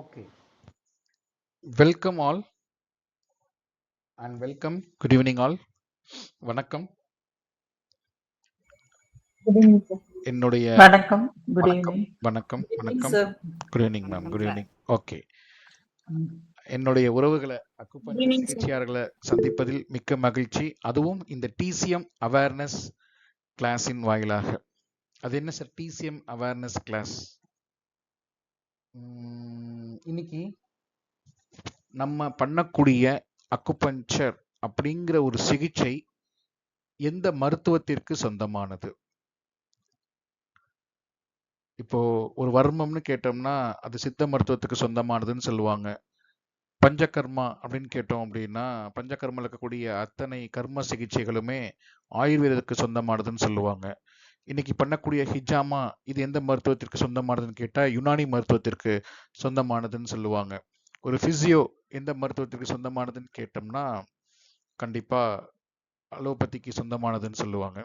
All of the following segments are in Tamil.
Okay. Welcome all and welcome. Good evening all. வணக்கம். Good evening, sir. என்னுடைய வணக்கம். Good வணக்கம் evening. வணக்கம் Good evening, வணக்கம். sir. Good evening ma'am. வணக்கம் குட் சார். ஈவினிங். ஓகே. என்னுடைய உறவுகளை Good அக்குபஞ்சர் evening, sir. சிகிச்சையாளர்களை சந்திப்பதில் மிக்க மகிழ்ச்சி. அதுவும் இந்த டிசிஎம் அவேர்னஸ் கிளாஸின் வாயிலாக. அது என்ன சார் டிசிஎம் அவேர்னஸ் கிளாஸ்? இன்னைக்கு நம்ம பண்ணக்கூடிய அக்குபஞ்சர் அப்படிங்கிற ஒரு சிகிச்சை எந்த மருத்துவத்திற்கு சொந்தமானது? இப்போ ஒரு வர்மம்னு கேட்டோம்னா அது சித்த மருத்துவத்துக்கு சொந்தமானதுன்னு சொல்லுவாங்க. பஞ்சகர்மா அப்படின்னு கேட்டோம் அப்படின்னா பஞ்சகர்மாவில் இருக்கக்கூடிய அத்தனை கர்ம சிகிச்சைகளுமே ஆயுர்வேதத்துக்கு சொந்தமானதுன்னு சொல்லுவாங்க. இன்னைக்கு பண்ணக்கூடிய ஹிஜாமா இது எந்த மருத்துவத்திற்கு சொந்தமானதுன்னு கேட்டால் யுனானி மருத்துவத்திற்கு சொந்தமானதுன்னு சொல்லுவாங்க. ஒரு ஃபிசியோ எந்த மருத்துவத்திற்கு சொந்தமானதுன்னு கேட்டோம்னா கண்டிப்பாக அலோபதிக்கு சொந்தமானதுன்னு சொல்லுவாங்க.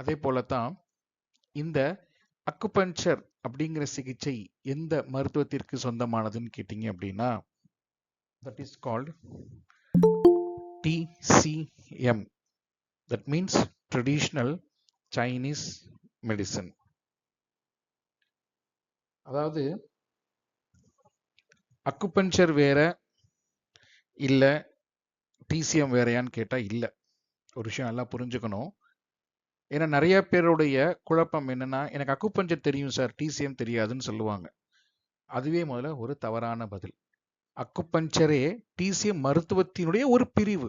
அதே போலத்தான் இந்த அக்குபஞ்சர் அப்படிங்கிற சிகிச்சை எந்த மருத்துவத்திற்கு சொந்தமானதுன்னு கேட்டீங்க அப்படின்னா that is called TCM. That means traditional Chinese medicine. அதாவது அக்குபஞ்சர் வேற இல்ல டிசிஎம் வேறையான்னு கேட்டா இல்ல. ஒரு விஷயம் நல்லா புரிஞ்சுக்கணும். ஏன்னா நிறைய பேருடைய குழப்பம் என்னன்னா எனக்கு அக்குபஞ்சர் தெரியும் சார் டிசிஎம் தெரியாதுன்னு சொல்லுவாங்க. அதுவே முதல்ல ஒரு தவறான பதில். அக்குபஞ்சரே டிசிஎம் மருத்துவத்தினுடைய ஒரு பிரிவு.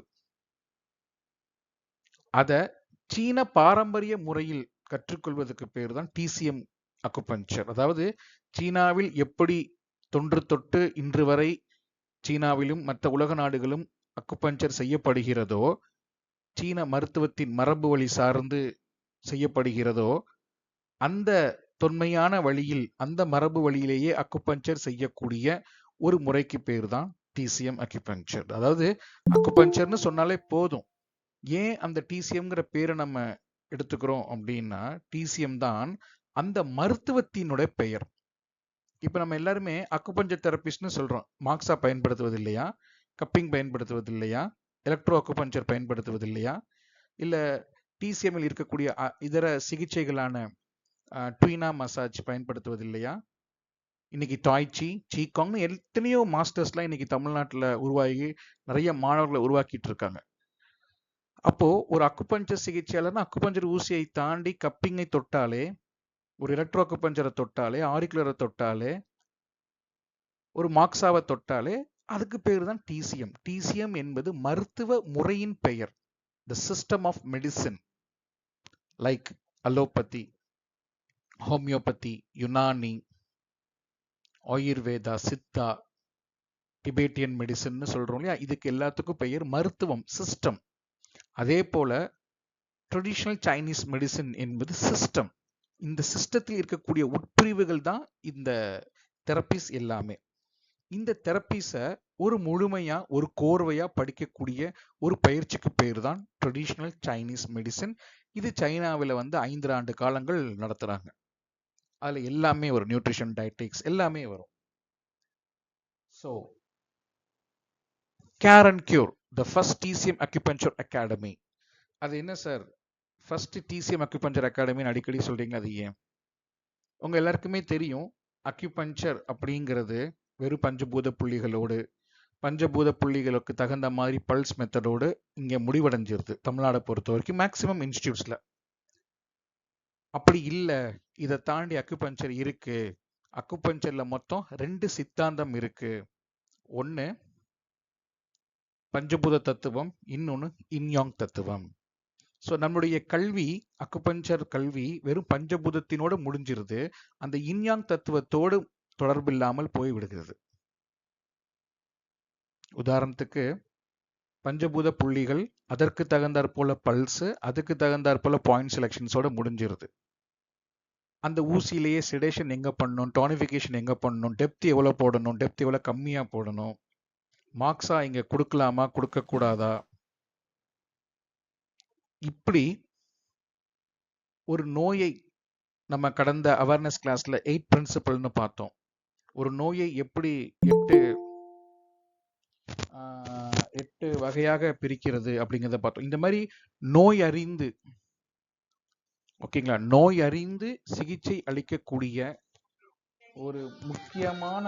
அத சீன பாரம்பரிய முறையில் கற்றுக்கொள்வதற்கு பேர் தான் டிசிஎம் அக்குபஞ்சர். அதாவது சீனாவில் எப்படி தொன்று தொட்டு இன்று வரை சீனாவிலும் மற்ற உலக நாடுகளும் அக்குபஞ்சர் செய்யப்படுகிறதோ, சீன மருத்துவத்தின் மரபு வழி சார்ந்து செய்யப்படுகிறதோ, அந்த தொன்மையான வழியில் அந்த மரபு வழியிலேயே அக்குபஞ்சர் செய்யக்கூடிய ஒரு முறைக்கு பேர் தான் டிசிஎம் அக்குபஞ்சர். அதாவது அக்குபஞ்சர்னு சொன்னாலே போதும். ஏன் அந்த டிசிஎம்ங்கிற பேரை நம்ம எடுத்துக்கிறோம் அப்படின்னா டிசிஎம் தான் அந்த மருத்துவத்தினுடைய பெயர். இப்போ நம்ம எல்லாருமே அக்குபஞ்சர் தெரபிஸ்ட்னு சொல்றோம். மார்க்ஸா பயன்படுத்துவது இல்லையா, கப்பிங் பயன்படுத்துவது இல்லையா, எலக்ட்ரோ அக்குபஞ்சர் பயன்படுத்துவது இல்லையா, இல்லை டிசிஎம்மில் இருக்கக்கூடிய இதர சிகிச்சைகளான ட்வீனா மசாஜ் பயன்படுத்துவது இல்லையா? இன்னைக்கு டாய்ச்சி சீகாங்னு எத்தனையோ மாஸ்டர்ஸ்லாம் இன்னைக்கு தமிழ்நாட்டில் உருவாகி நிறைய மாணவர்களை உருவாக்கிட்டு இருக்காங்க. அப்போ ஒரு அக்குபஞ்சர் சிகிச்சையாளர்னா அக்குபஞ்சர் ஊசியை தாண்டி கப்பிங்கை தொட்டாலே, ஒரு எலக்ட்ரோ அக்குபஞ்சரை தொட்டாலே, ஆரிக்குலரை தொட்டாலே, ஒரு மார்க்ஸாவை தொட்டாலே அதுக்கு பேர் தான் டிசிஎம். டிசிஎம் என்பது மருத்துவ முறையின் பெயர். The system of medicine like allopathy, homeopathy, Unani, Ayurveda, Siddha, Tibetan medicine சொல்றோம் இல்லையா, இதுக்கு எல்லாத்துக்கும் பெயர் மருத்துவம், சிஸ்டம். அதே போல ட்ரெடிஷனல் சைனீஸ் மெடிசின் என்பது சிஸ்டம். இந்த சிஸ்டத்தில் இருக்கக்கூடிய உட்பிரிவுகள் தான் இந்த தெரப்பிஸ் எல்லாமே. இந்த தெரப்பிஸை ஒரு முழுமையா ஒரு கோர்வையா படிக்கக்கூடிய ஒரு பயிற்சிக்கு பேர் தான் ட்ரெடிஷனல் சைனீஸ் மெடிசின். இது சைனாவில் 5 ஆண்டு காலங்கள் நடத்துறாங்க. அதுல எல்லாமே வரும், நியூட்ரிஷன், டயட்டிக்ஸ் எல்லாமே வரும். So care and cure the first DCM acupuncture academy. அது என்ன சார் ஃபர்ஸ்ட் டிசிஎம் அக்யூபஞ்சர் அகாடமின்னு அடிக்கடி சொல்றீங்க, அது ஏன்? உங்க எல்லாருக்குமே தெரியும், அக்யூபஞ்சர் அப்படிங்கிறது வெறும் பஞ்சபூத புள்ளிகளோடு, பஞ்சபூத புள்ளிகளுக்கு தகுந்த மாதிரி பல்ஸ் மெத்தடோடு இங்கே முடிவடைஞ்சிருது தமிழ்நாடை பொறுத்த வரைக்கும் மேக்சிமம் இன்ஸ்டியூட்ஸ்ல. அப்படி இல்லை, இதை தாண்டி அக்யூபஞ்சர் இருக்கு. அக்குபஞ்சர்ல மொத்தம் 2 சித்தாந்தம் இருக்கு. ஒன்று பஞ்சபூத தத்துவம், இன்னொன்று இன்யாங் தத்துவம். ஸோ நம்மளுடைய கல்வி, அக்குபஞ்சர் கல்வி வெறும் பஞ்சபூதத்தினோடு முடிஞ்சிருது, அந்த இன்யாங் தத்துவத்தோடு தொடர்பில்லாமல் போய்விடுகிறது. உதாரணத்துக்கு பஞ்சபூத புள்ளிகள், அதற்கு தகுந்தாற் போல பல்ஸ், அதுக்கு தகுந்தாற் போல பாயிண்ட் செலெக்ஷன்ஸோட முடிஞ்சிருது. அந்த ஊசியிலேயே செடேஷன் எங்க பண்ணணும், டானிஃபிகேஷன் எங்க பண்ணணும், டெப்த் எவ்வளோ போடணும், டெப்த் எவ்வளோ கம்மியாக போடணும், மார்க்ஸா இங்க கொடுக்கலாமா கொடுக்க கூடாதா, இப்படி ஒரு நோயை நம்ம கடந்த அவேர்னஸ் கிளாஸ்ல 8 பிரின்சிபல்னு பார்த்தோம். ஒரு நோயை எப்படி 8 வகையாக பிரிக்கிறது அப்படிங்கிறத பார்த்தோம். இந்த மாதிரி நோய் அறிந்து, ஓகேங்களா, நோய் அறிந்து சிகிச்சை அளிக்கக்கூடிய ஒரு முக்கியமான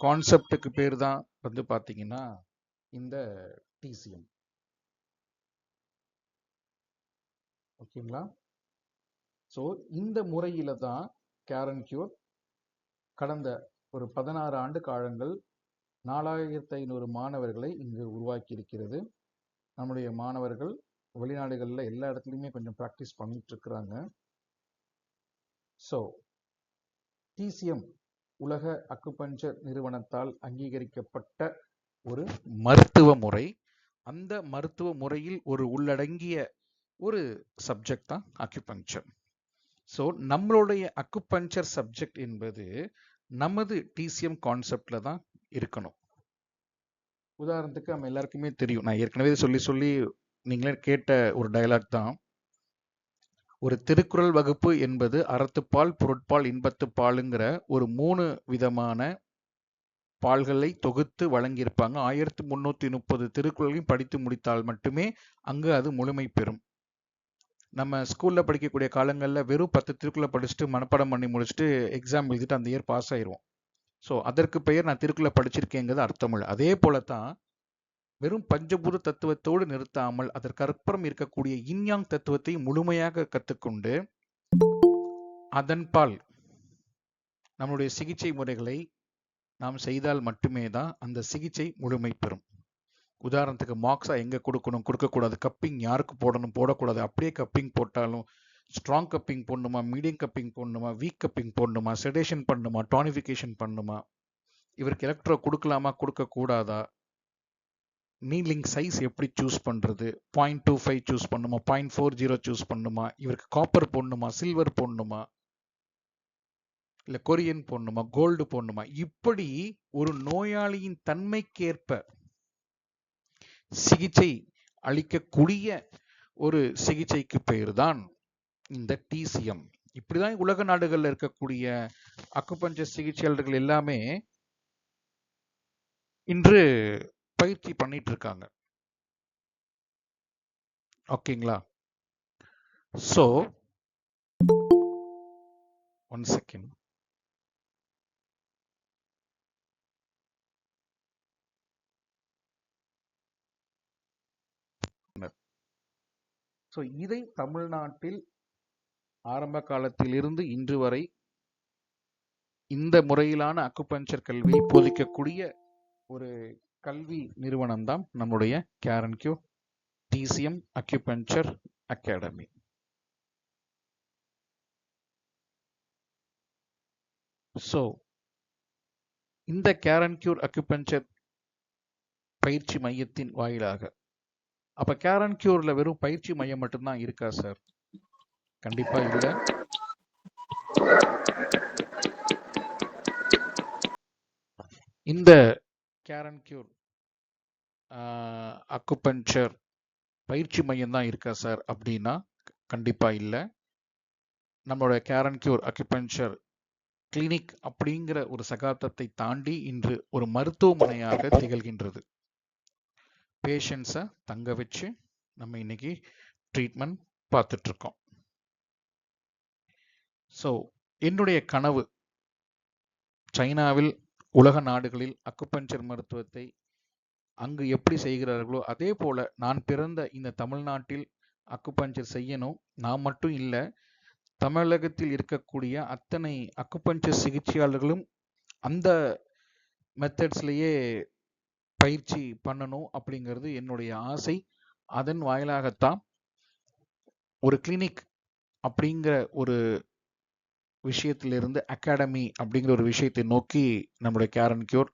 கான்செப்டுக்கு பேர் தான் வந்து பாத்தீங்கன்னா இந்த டிசிஎம். ஓகேங்களா. ஸோ இந்த முறையில தான் கேரன் கியூர் கடந்த ஒரு 16 ஆண்டு காலங்கள் 4500 மாணவர்களை இங்கு உருவாக்கி இருக்கிறது. நம்முடைய மாணவர்கள் வெளிநாடுகளில் எல்லா இடத்துலையுமே கொஞ்சம் ப்ராக்டிஸ் பண்ணிட்டு இருக்கிறாங்க. ஸோ டிசிஎம் உலக அக்குபஞ்சர் நிறுவனத்தால் அங்கீகரிக்கப்பட்ட ஒரு மருத்துவ முறை. அந்த மருத்துவ முறையில் ஒரு உள்ளடங்கிய ஒரு சப்ஜெக்ட் தான் அக்குபஞ்சர். ஸோ நம்மளுடைய அக்குபஞ்சர் சப்ஜெக்ட் என்பது நமது டிசிஎம் கான்செப்ட்ல தான் இருக்கணும். உதாரணத்துக்கு நம்ம எல்லாருக்குமே தெரியும், நான் ஏற்கனவே சொல்லி நீங்களே கேட்ட ஒரு டயலாக் தான், ஒரு திருக்குறள் வகுப்பு என்பது அறத்துப்பால், பொருட்பால், இன்பத்துப்பாலுங்கிற ஒரு 3 விதமான பால்களை தொகுத்து வழங்கியிருப்பாங்க. 1330 திருக்குறளையும் படித்து முடித்தால் மட்டுமே அங்கு அது முழுமை பெறும். நம்ம ஸ்கூல்ல படிக்கக்கூடிய காலங்களில் வெறும் 10 திருக்குறளை படிச்சுட்டு மனப்பாடம் பண்ணி முடிச்சுட்டு எக்ஸாம் எழுதிட்டு அந்த இயர் பாஸ் ஆயிடுவோம். ஸோ அதற்கு பெயர் நான் திருக்குறளை படிச்சிருக்கேங்கிறது அர்த்தமில்லை. அதே போலத்தான் வெறும் பஞ்சபூத தத்துவத்தோடு நிறுத்தாமல் அதற்கப்புறம் இருக்கக்கூடிய இன்யாங் தத்துவத்தை முழுமையாக கற்றுக்கொண்டு அதன்பால் நம்மளுடைய சிகிச்சை முறைகளை நாம் செய்தால் மட்டுமே தான் அந்த சிகிச்சை முழுமை பெறும். உதாரணத்துக்கு மார்க்ஸா எங்க கொடுக்கணும், கொடுக்கக்கூடாது, கப்பிங் யாருக்கு போடணும், போடக்கூடாது, அப்படியே கப்பிங் போட்டாலும் ஸ்ட்ராங் கப்பிங் போடணுமா, மீடியம் கப்பிங் போடணுமா, வீக் கப்பிங் போடணுமா, செடேஷன் பண்ணணுமா, டானிஃபிகேஷன் பண்ணணுமா, இவருக்கு எலக்ட்ரோ கொடுக்கலாமா, கொடுக்க கூடாதா, நீட்லிங் சைஸ் எப்படி சூஸ் பண்றது, 0.25 சூஸ் பண்ணுமா, 0.40 சூஸ் பண்ணுமா, இவருக்கு காப்பர் போடணுமா, சில்வர் போடணுமா, இல்ல கொரியன் போடணுமா, கோல்டு போடணுமா, இப்படி ஒரு நோயாளியின் தன்மைக்கேற்ப சிகிச்சை அளிக்கக்கூடிய ஒரு சிகிச்சைக்கு பெயர் தான் இந்த டிசிஎம். இப்படிதான் உலக நாடுகள்ல இருக்கக்கூடிய அக்குபஞ்சர் சிகிச்சையாளர்கள் எல்லாமே இன்று பயிற்சி பண்ணிட்டு இருக்காங்க. ஓகேங்களா. So 1 second. ஸோ இதை தமிழ்நாட்டில் ஆரம்ப காலத்திலிருந்து இன்று வரை இந்த முறையிலான அக்குபஞ்சர் கல்வியை போதிக்கக்கூடிய ஒரு கல்வி நிறுவனம் தான் நம்முடைய care and cure TCM acupuncture academy. So இந்த கேரன் கியூர் அக்குபஞ்சர் பயிற்சி மையத்தின் வாயிலாக, அப்ப கேரன் கியூர்ல வெறும் பயிற்சி மையம் மட்டும்தான் இருக்கா சார்? கண்டிப்பா இல்லை. இந்த கேரன் கியூர் அக்குபஞ்சர் பயிற்சி மையம் தான் இருக்கா சார் அப்படின்னா கண்டிப்பா இல்லை. நம்மளோட கேரன் கியூர் அக்குபஞ்சர் கிளினிக் அப்படிங்கிற ஒரு சகாப்தத்தை தாண்டி இன்று ஒரு மருத்துவமனையாக திகழ்கின்றது. பேஷண்ட்ஸை தங்க வச்சு நம்ம இன்னைக்கு ட்ரீட்மெண்ட் பார்த்துட்டு இருக்கோம். ஸோ என்னுடைய கனவு சைனாவில், உலக நாடுகளில் அக்குபஞ்சர் மருத்துவத்தை அங்கு எப்படி செய்கிறார்களோ அதே போல நான் பிறந்த இந்த தமிழ்நாட்டில் அக்குபஞ்சர் செய்யணும். நான் மட்டும் இல்லை, தமிழகத்தில் இருக்கக்கூடிய அத்தனை அக்குபஞ்சர் சிகிச்சையாளர்களும் அந்த மெத்தட்ஸ்லேயே பயிற்சி பண்ணணும் அப்படிங்கிறது என்னுடைய ஆசை. அதன் வாயிலாகத்தான் ஒரு கிளினிக் அப்படிங்கிற ஒரு விஷயத்திலிருந்து அகாடமி அப்படிங்கிற ஒரு விஷயத்தை நோக்கி நம்முடைய கேரன் கியூர்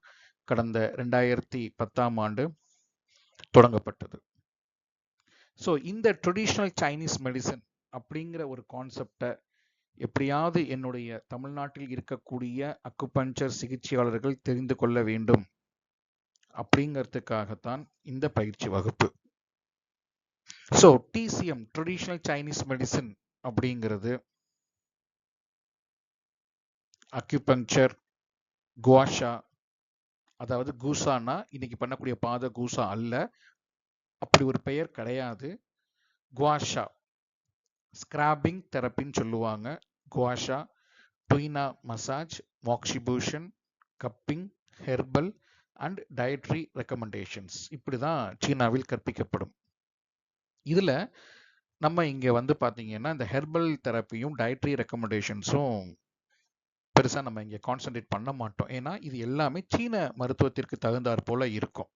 கடந்த 2010ஆம் ஆண்டு தொடங்கப்பட்டது. ஸோ இந்த ட்ரெடிஷ்னல் சைனீஸ் மெடிசன் அப்படிங்கிற ஒரு கான்செப்டை எப்படியாவது என்னுடைய தமிழ்நாட்டில் இருக்கக்கூடிய அக்குபஞ்சர் சிகிச்சையாளர்கள் தெரிந்து கொள்ள வேண்டும் அப்படிங்கிறதுக்காகத்தான் இந்த பயிற்சி வகுப்பு. So DCM traditional Chinese medicine அப்படிங்கிறது அக்யூபங்க்சர், குவாஷா, அதாவது கூசானா இன்னைக்கு பண்ணக்கூடிய பாத கூசா அல்ல, அப்படி ஒரு பெயர் கிடையாது. குவாஷா ஸ்கிராபிங் தெரப்பின்னு சொல்லுவாங்க. Gua sha, tuina massage, moxibustion, cupping, herbal and dietary recommendations இப்படிதான் சீனாவில் கற்பிக்கப்படும். இதுல நம்ம இங்க வந்து பாத்தீங்கன்னா இந்த ஹெர்பல் தெரப்பியும் டயட்ரி ரெக்கமெண்டேஷன்ஸும் பெருசா நம்ம இங்க கான்சென்ட்ரேட் பண்ண மாட்டோம். ஏன்னா இது எல்லாமே சீன மருத்துவத்திற்கு தகுந்தாற் போல இருக்கும்.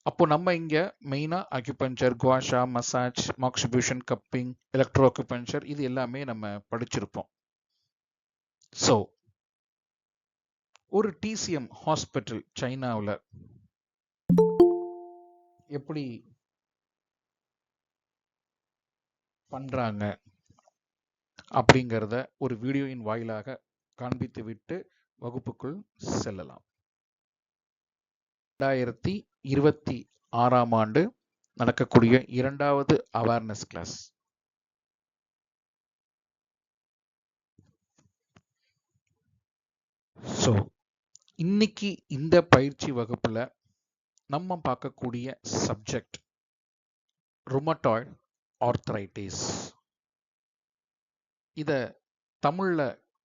அப்போ நம்ம இங்க மெயினா acupuncture, gua sha, massage, moxibustion, cupping, electro acupuncture இது எல்லாமே நம்ம படிச்சிருப்போம். ஸோ ஒரு டிசிஎம் ஹாஸ்பிட்டல் சைனாவில் எப்படி பண்றாங்க அப்படிங்கிறத ஒரு வீடியோயின் வாயிலாக காண்பித்து விட்டு வகுப்புக்குள் செல்லலாம். 2026ஆம் ஆண்டு நடக்கக்கூடிய 2வது அவேர்னஸ் கிளாஸ். ஸோ இன்னைக்கு இந்த பயிற்சி வகுப்புல நம்ம பார்க்கக்கூடிய சப்ஜெக்ட் ருமட்டாய்டு ஆர்த்ரைட்டிஸ். இத தமிழ்ல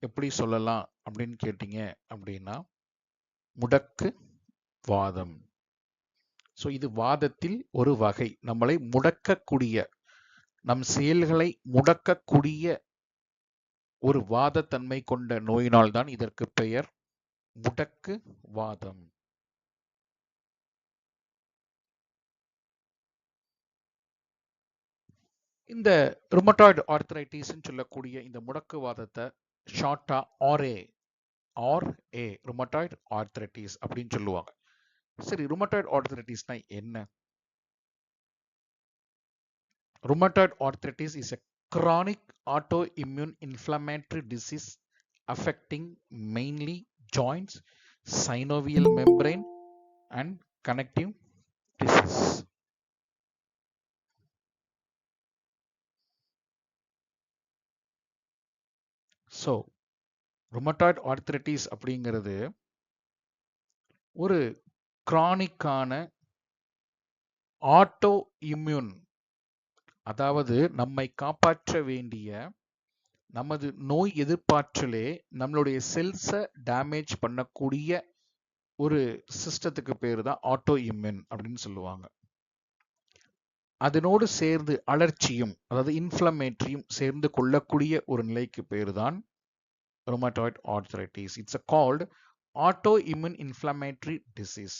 எப்படி சொல்லலாம் அப்படின்னு கேட்டீங்க அப்படின்னா முடக்கு வாதம். ஸோ இது வாதத்தில் ஒரு வகை. நம்மளை முடக்கக்கூடிய, நம் செயல்களை முடக்கக்கூடிய ஒரு வாதத்தன்மை கொண்ட நோயினால் தான் இதற்கு பெயர் முடக்கு வாதம். இந்த ருமட்டாய்டு ஆர்த்ரைட்டிஸ் சொல்லக்கூடிய இந்த முடக்குவாதத்தை ஷார்ட்டா RA ருமட்டாய்டு ஆர்த்ரைட்டிஸ் அப்படின்னு சொல்லுவாங்க. சரி, ருமட்டாய்டு ஆர்த்ரைட்டிஸ்னா என்ன? Rheumatoid arthritis is a chronic autoimmune inflammatory disease affecting mainly joints, synovial membrane and connective tissues. So, rheumatoid arthritis அப்படிங்கிறது ஒரு கிரானிக்கான ஆட்டோ இம்யூன், அதாவது நம்மை காப்பாற்ற வேண்டிய நமது நோய் எதிர்ப்பாற்றலே நம்மளுடைய செல்ஸை டேமேஜ் பண்ணக்கூடிய ஒரு சிஸ்டத்துக்கு பேர் தான் ஆட்டோ இம்யூன் அப்படின்னு சொல்லுவாங்க. அதனோடு சேர்ந்து அலர்ச்சியும், அதாவது இன்ஃப்ளமேட்டரியும் சேர்ந்து கொள்ளக்கூடிய ஒரு நிலைக்கு பேர் தான் rheumatoid arthritis. It's called autoimmune inflammatory disease.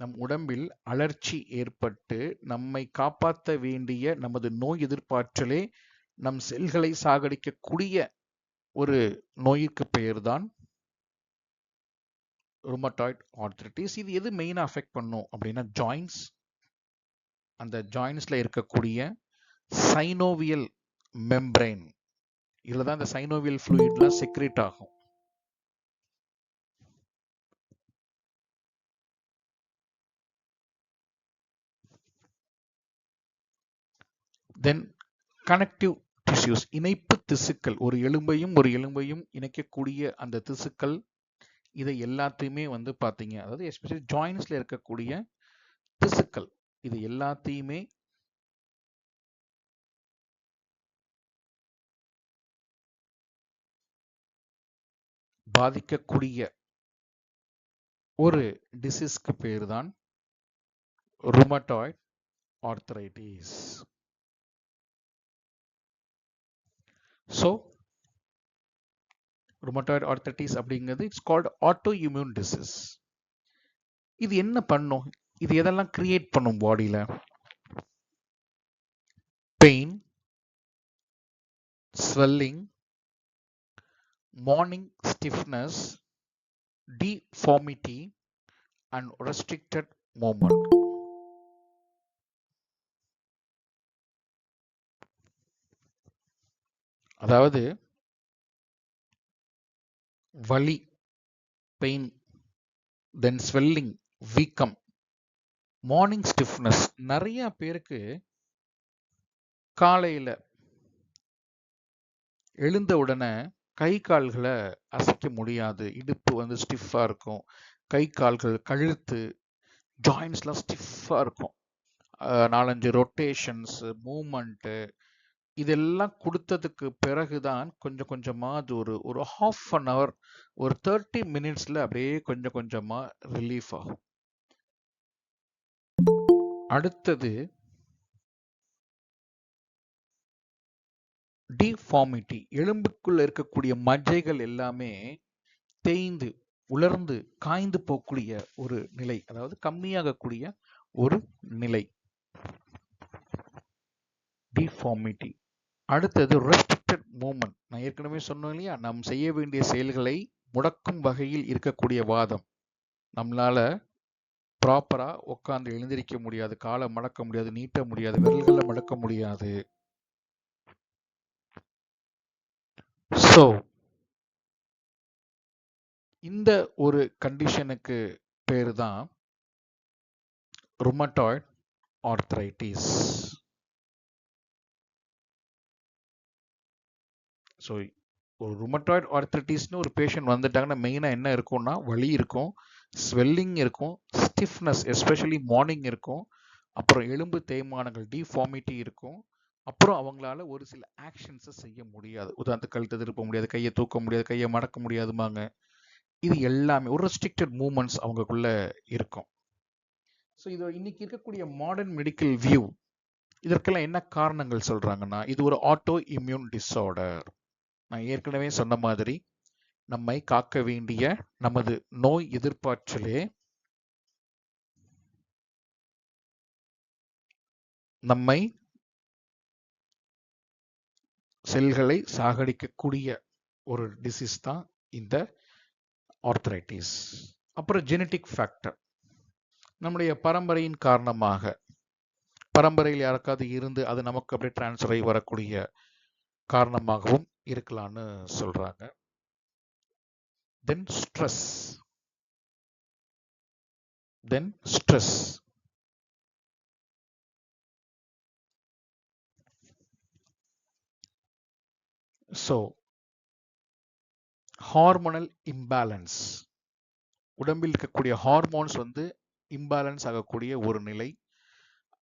நம் உடம்பில் அலர்ச்சி ஏற்பட்டு நம்மை காப்பாற்ற வேண்டிய நமது நோய் எதிர்ப்பாற்றலே நம் செல்களை சாகடிக்கக்கூடிய ஒரு நோய்க்கு பெயர் தான் ருமட்டாய்டு ஆர்த்ரைட்டிஸ். இது எது மெயினா அஃபெக்ட் பண்ணும் அப்படின்னா ஜாயின்ஸ், அந்த ஜாயின்ஸ்ல இருக்கக்கூடிய சைனோவியல் மெம்பரைன், இதுல தான் இந்த சைனோவியல் ஃப்ளூயிட்லாம் செக்ரேட் ஆகும். தென் கனெக்டிவ் டிஷ்யூஸ், இணைப்பு திசுக்கள், ஒரு எலும்பையும் இணைக்கக்கூடிய அந்த திசுக்கள், இதை எல்லாத்தையுமே வந்து பாத்தீங்க, அதாவது எஸ்பெஷலி ஜாயின்ஸ்ல இருக்கக்கூடிய திசுக்கள், இது எல்லாத்தையுமே பாதிக்கக்கூடிய ஒரு டிசீஸ்க்கு பேர் தான் rheumatoid arthritis. So rheumatoid arthritis அப்படிங்கிறது it's called auto immune disease. இது என்ன பண்ணும்? இது எதெல்லாம் கிரியேட் பண்ணும் பாடியில? Pain, swelling, morning stiffness, deformity and restricted movement. அதாவது வலி, பெயின், தென் ஸ்வெல்லிங், வீக்கம், மார்னிங் ஸ்டிஃப்னஸ். நிறைய பேருக்கு காலையில எழுந்த உடனே கை கால்களை அசைக்க முடியாது, இடுப்பு வந்து ஸ்டிஃபா இருக்கும், கை கால்கள் கழுத்து ஜாயின்ஸ்லாம் ஸ்டிஃபா இருக்கும், 4-5 ரொட்டேஷன்ஸ் மூமெண்ட்டு இதெல்லாம் கொடுத்ததுக்கு பிறகுதான் கொஞ்சம் கொஞ்சமா அது ஒரு half an hour ஒரு 30 மினிட்ஸ்ல அப்படியே கொஞ்சம் கொஞ்சமா ரிலீஃப் ஆகும். அடுத்தது டிஃபார்மிட்டி. எலும்புக்குள்ள இருக்கக்கூடிய மஜ்ஜைகள் எல்லாமே தேய்ந்து உலர்ந்து காய்ந்து போகக்கூடிய ஒரு நிலை, அதாவது கம்மியாகக்கூடிய ஒரு நிலை, டிஃபார்மிட்டி. அடுத்தது ரெஸ்ட்ரிக்டட் மூவ்மெண்ட். நான் ஏற்கனவே சொன்னோம் இல்லையா, நாம் செய்ய வேண்டிய செயல்களை முடக்கும் வகையில் இருக்கக்கூடிய வாதம். நம்மளால ப்ராப்பரா உட்கார்ந்து எழுந்திருக்க முடியாது, காலை மடக்க முடியாது, நீட்ட முடியாது, விரல்களை மடக்க முடியாது. ஸோ இந்த ஒரு கண்டிஷனுக்கு பேர் தான் ருமட்டாய்டு ஆர்த்ரைட்டிஸ். ஸோ ஒரு ருமட்டாய்டு ஆர்த்ரைட்டிஸ்னு ஒரு பேஷண்ட் வந்துட்டாங்கன்னா மெயினாக என்ன இருக்கும்னா வலி இருக்கும், ஸ்வெல்லிங் இருக்கும், ஸ்டிஃப்னஸ் எஸ்பெஷலி மார்னிங் இருக்கும், அப்புறம் எலும்பு தேய்மானங்கள் டிஃபார்மிட்டி இருக்கும், அப்புறம் அவங்களால ஒரு சில ஆக்ஷன்ஸை செய்ய முடியாது. உதாரணத்துக்கு கழுத்தை திருப்ப முடியாது, கையை தூக்க முடியாது, கையை மடக்க முடியாதுமாங்க. இது எல்லாமே ஒரு ரெஸ்ட்ரிக்டட் மூவ்மெண்ட்ஸ் அவங்களுக்குள்ள இருக்கும். ஸோ இது இன்னைக்கு இருக்கக்கூடிய மாடர்ன் மெடிக்கல் வியூ. இதற்கெல்லாம் என்ன காரணங்கள் சொல்றாங்கன்னா, இது ஒரு ஆட்டோ இம்யூன் டிஸார்டர். நான் ஏற்கனவே சொன்ன மாதிரி நம்மை காக்க வேண்டிய நமது நோய் எதிர்ப்பாற்றலே நம்மை செல்களை சாகடிக்கக்கூடிய ஒரு டிசீஸ் தான் இந்த ஆர்த்ரைட்டிஸ். அப்புறம் ஜெனட்டிக் ஃபேக்டர். நம்முடைய பரம்பரையின் காரணமாக, பரம்பரையில் யாருக்காவது இருந்து அது நமக்கு அப்படியே டிரான்ஸ்ஃபர் ஆகி வரக்கூடிய காரணமாகவும் இருக்கலாம்னு சொல்றாங்க. தென் ஸ்ட்ரெஸ். So hormonal imbalance. உடம்பில் இருக்கக்கூடிய ஹார்மோன்ஸ் வந்து இம்பேலன்ஸ் ஆகக்கூடிய ஒரு நிலை.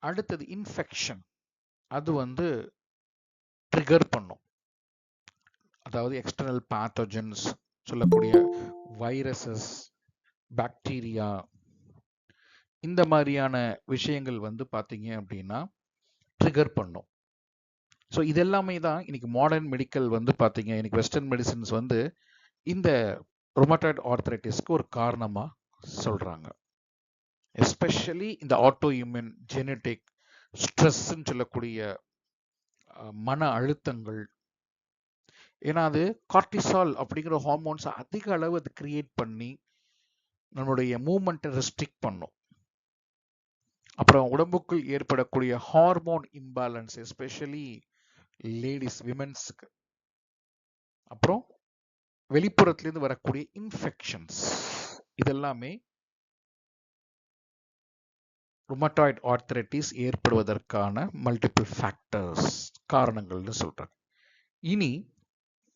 அடுத்தது இன்ஃபெக்ஷன். அது வந்து ட்ரிகர் பண்ணும், அதாவது எக்ஸ்டர்னல் பேத்தோஜன்ஸ் சொல்லக்கூடிய வைரஸஸ், பாக்டீரியா, இந்த மாதிரியான விஷயங்கள் வந்து பார்த்தீங்க அப்படின்னா ட்ரிகர் பண்ணும். ஸோ இதெல்லாமே தான் இன்னைக்கு மாடர்ன் மெடிக்கல் வந்து பார்த்தீங்க, இன்னைக்கு வெஸ்டர்ன் மெடிசின்ஸ் வந்து இந்த ருமட்டாய்டு ஆர்த்ரைட்டிஸ்க்கு ஒரு காரணமாக சொல்கிறாங்க. எஸ்பெஷலி இந்த ஆட்டோ இம்யூன், ஜெனட்டிக், ஸ்ட்ரெஸ்ன்னு சொல்லக்கூடிய மன அழுத்தங்கள். ஏன்னா அது கார்டிசால் அப்படிங்கிற ஹார்மோன்ஸ் அதிக அளவு அது கிரியேட் பண்ணி நம்மளுடைய மூவ்மெண்ட்டை ரெஸ்ட்ரிக்ட் பண்ணும். அப்புறம் உடம்புக்குள் ஏற்படக்கூடிய ஹார்மோன் இம்பேலன்ஸ், எஸ்பெஷலி லேடிஸ், விமென்ஸ்க்கு. அப்புறம் வெளிப்புறத்திலிருந்து வரக்கூடிய இன்ஃபெக்ஷன்ஸ், இதெல்லாமே ருமட்டாய்டு ஆர்த்ரைட்டிஸ் ஏற்படுவதற்கான மல்டிபிள் ஃபேக்டர்ஸ், காரணங்கள்னு சொல்றாங்க. இனி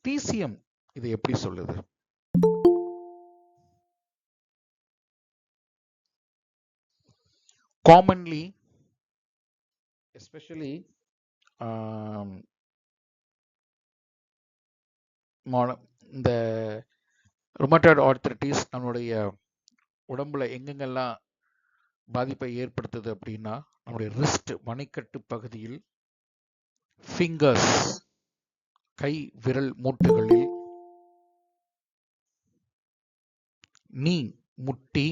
டிசிஎம் இதை எப்படி சொல்லுது? காமன்லி எஸ்பெஷலி இந்த ருமட்டாய்டு ஆர்த்ரைட்டிஸ் நம்மளுடைய உடம்புல எங்கெங்கெல்லாம் பாதிப்பை ஏற்படுத்துது அப்படின்னா, நம்முடைய ரிஸ்ட் மணிக்கட்டு பகுதியில், ஃபிங்கர்ஸ் கை விரல் மூட்டுகளில், நீ முட்டி,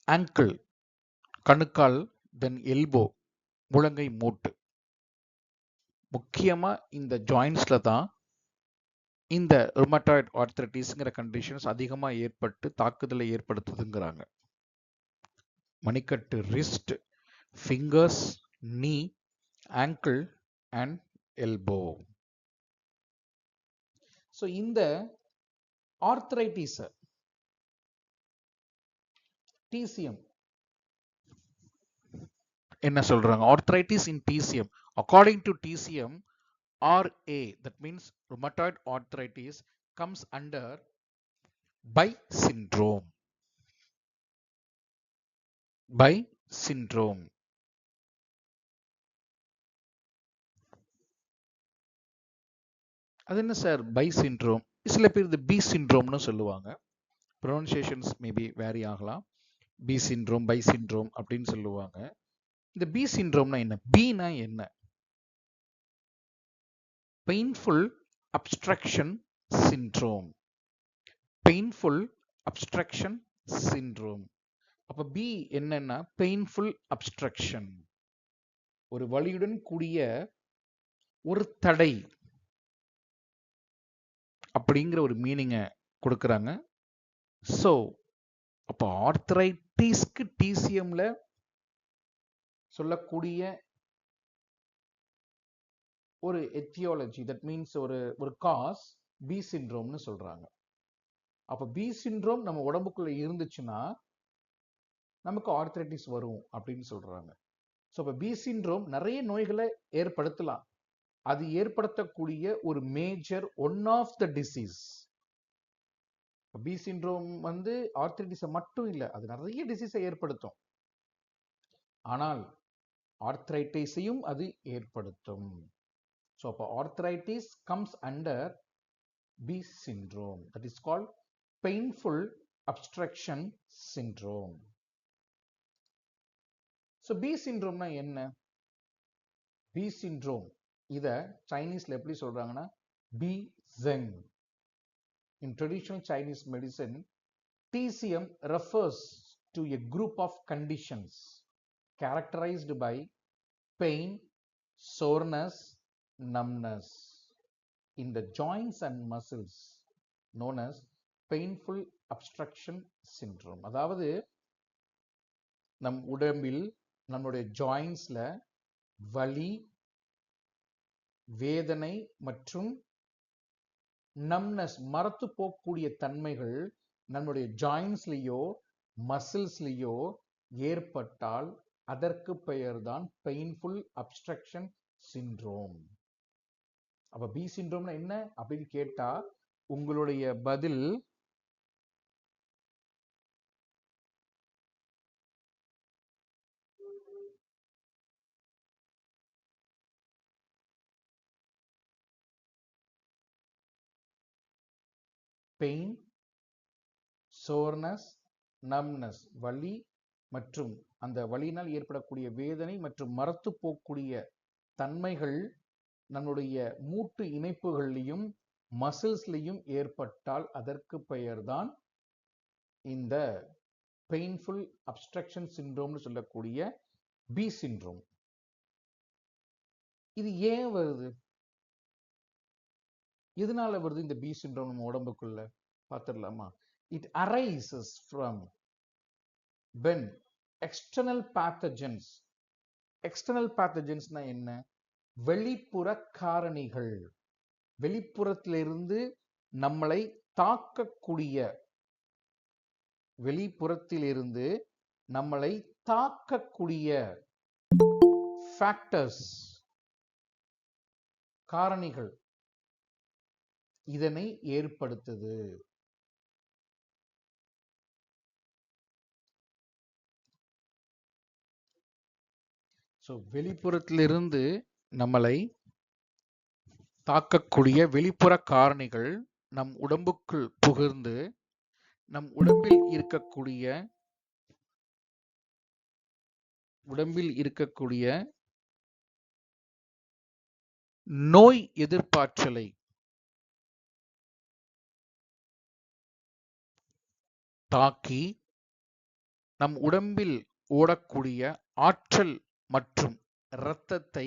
ஆங்கிள் கணுக்கால், தென் எல்போ முழங்கை மூட்டு. முக்கியமா இந்த ஜாயின்ஸ்ல தான் இந்த ருமட்டாய்டு ஆர்த்ரைட்டிஸ்ங்கிற கண்டிஷன்ஸ் அதிகமா ஏற்பட்டு தாக்குதலை ஏற்படுத்துதுங்கிறாங்க. மணிக்கட்டு, ரிஸ்ட், ஃபிங்கர்ஸ், நீ, ஆங்கிள் அண்ட் எல்போ. ஸோ இந்த ஆர்த்ரைட்டிஸ் டிசிஎம் என்ன சொல்றாங்க? Arthritis in DCM. According to DCM, RA, that means rheumatoid arthritis, comes under by syndrome. By syndrome. அது என்ன சார் பை சிண்ட்ரோம்? சில பேர் இது பி சிண்ட்ரோம்னு சொல்லுவாங்க. ப்ரொனன்சியேஷன்ஸ் மேபி வேரி ஆகலாம். பி சிண்ட்ரோம், பை சிண்ட்ரோம் அப்படின்னு சொல்லுவாங்க. இந்த பி சிண்ட்ரோம்னா என்ன? பினா என்ன? Painful obstruction syndrome. Painful obstruction syndrome. அப்ப பி என்னன்னா பெயின்ஃபுல் அப்ஸ்ட்ரக்ஷன், ஒரு வலியுடன் கூடிய ஒரு தடை அப்படிங்கிற ஒரு மீனிங்கை கொடுக்குறாங்க. ஸோ அப்போ ஆர்த்ரைட்டிஸ்க்கு டிசிஎம்ல சொல்லக்கூடிய ஒரு எத்தியாலஜி, தட் மீன்ஸ் ஒரு காஸ் பி சிண்ட்ரோம்னு சொல்றாங்க. அப்போ பி சிண்ட்ரோம் நம்ம உடம்புக்குள்ள இருந்துச்சுன்னா நமக்கு ஆர்த்ரைட்டிஸ் வரும் அப்படின்னு சொல்றாங்க. ஸோ அப்போ பி சிண்ட்ரோம் நிறைய நோய்களை ஏற்படுத்தலாம். அது ஏற்படுத்தக்கூடிய ஒரு major one of the disease. Bi syndrome ஆர்த்ரைட்டிஸை மட்டும் இல்லை, அது நிறைய டிசீஸை ஏற்படுத்தும். ஆனால் ஆர்த்ரைட்டிஸையும் அது ஏற்படுத்தும். ஸோ அப்போ arthritis comes under bi syndrome. That is called painful obstruction syndrome. So bi சிண்ட்ரோம்னா என்ன? பி சிண்ட்ரோம் இத சைனீஸ்ல எப்படி சொல்றாங்கன்னா bi zheng. In traditional Chinese medicine, TCM refers to a group of conditions characterized by pain, soreness, numbness in the joints and muscles known as painful obstruction syndrome. அதாவது நம் உடம்பில் நம்முடைய ஜாயின்ஸ்ல வலி, வேதனை மற்றும் நம்னஸ் மரத்து போகக்கூடிய தன்மைகள் நம்முடைய ஜாயின்ஸ்லயோ மசில்ஸ்லயோ ஏற்பட்டால் அதற்கு பெயர்தான் பெயின்ஃபுல் அப்ஸ்ட்ரக்ஷன் சிண்ட்ரோம். அப்ப பி சிண்ட்ரோம்னா என்ன அப்படின்னு கேட்டா உங்களுடைய பதில் பெயின், சோர்னஸ், நம்னஸ், வலி மற்றும் அந்த வலியினால் ஏற்படக்கூடிய வேதனை மற்றும் மரத்து போகக்கூடிய தன்மைகள் நம்முடைய மூட்டு இணைப்புகள்லையும் மசில்ஸ்லையும் ஏற்பட்டால் அதற்கு பெயர்தான் இந்த பெயின்ஃபுல் அப்ஸ்ட்ரக்ஷன் சிண்ட்ரோம்னு சொல்லக்கூடிய பி சிண்ட்ரோம். இது ஏன் வருது? எதனால வருது இந்த பி சிண்ட்ரோம் நம்ம உடம்புக்குள்ள? பார்த்துடலாமா? It arises from when external pathogens. external pathogens னா என்ன? வெளிப்புற காரணிகள், வெளிப்புறத்திலிருந்து நம்மளை தாக்கக்கூடிய, வெளிப்புறத்திலிருந்து நம்மளை தாக்கக்கூடிய ஃபேக்டர்ஸ், காரணிகள் இதனை ஏற்படுத்துது. ஸோ வெளிப்புறத்திலிருந்து நம்மளை தாக்கக்கூடிய வெளிப்புற காரணிகள் நம் உடம்புக்குள் புகுந்து நம் உடம்பில் இருக்கக்கூடிய நோய் எதிர்ப்பாற்றலை தாக்கி நம் உடம்பில் ஓடக்கூடிய ஆற்றல் மற்றும் இரத்தத்தை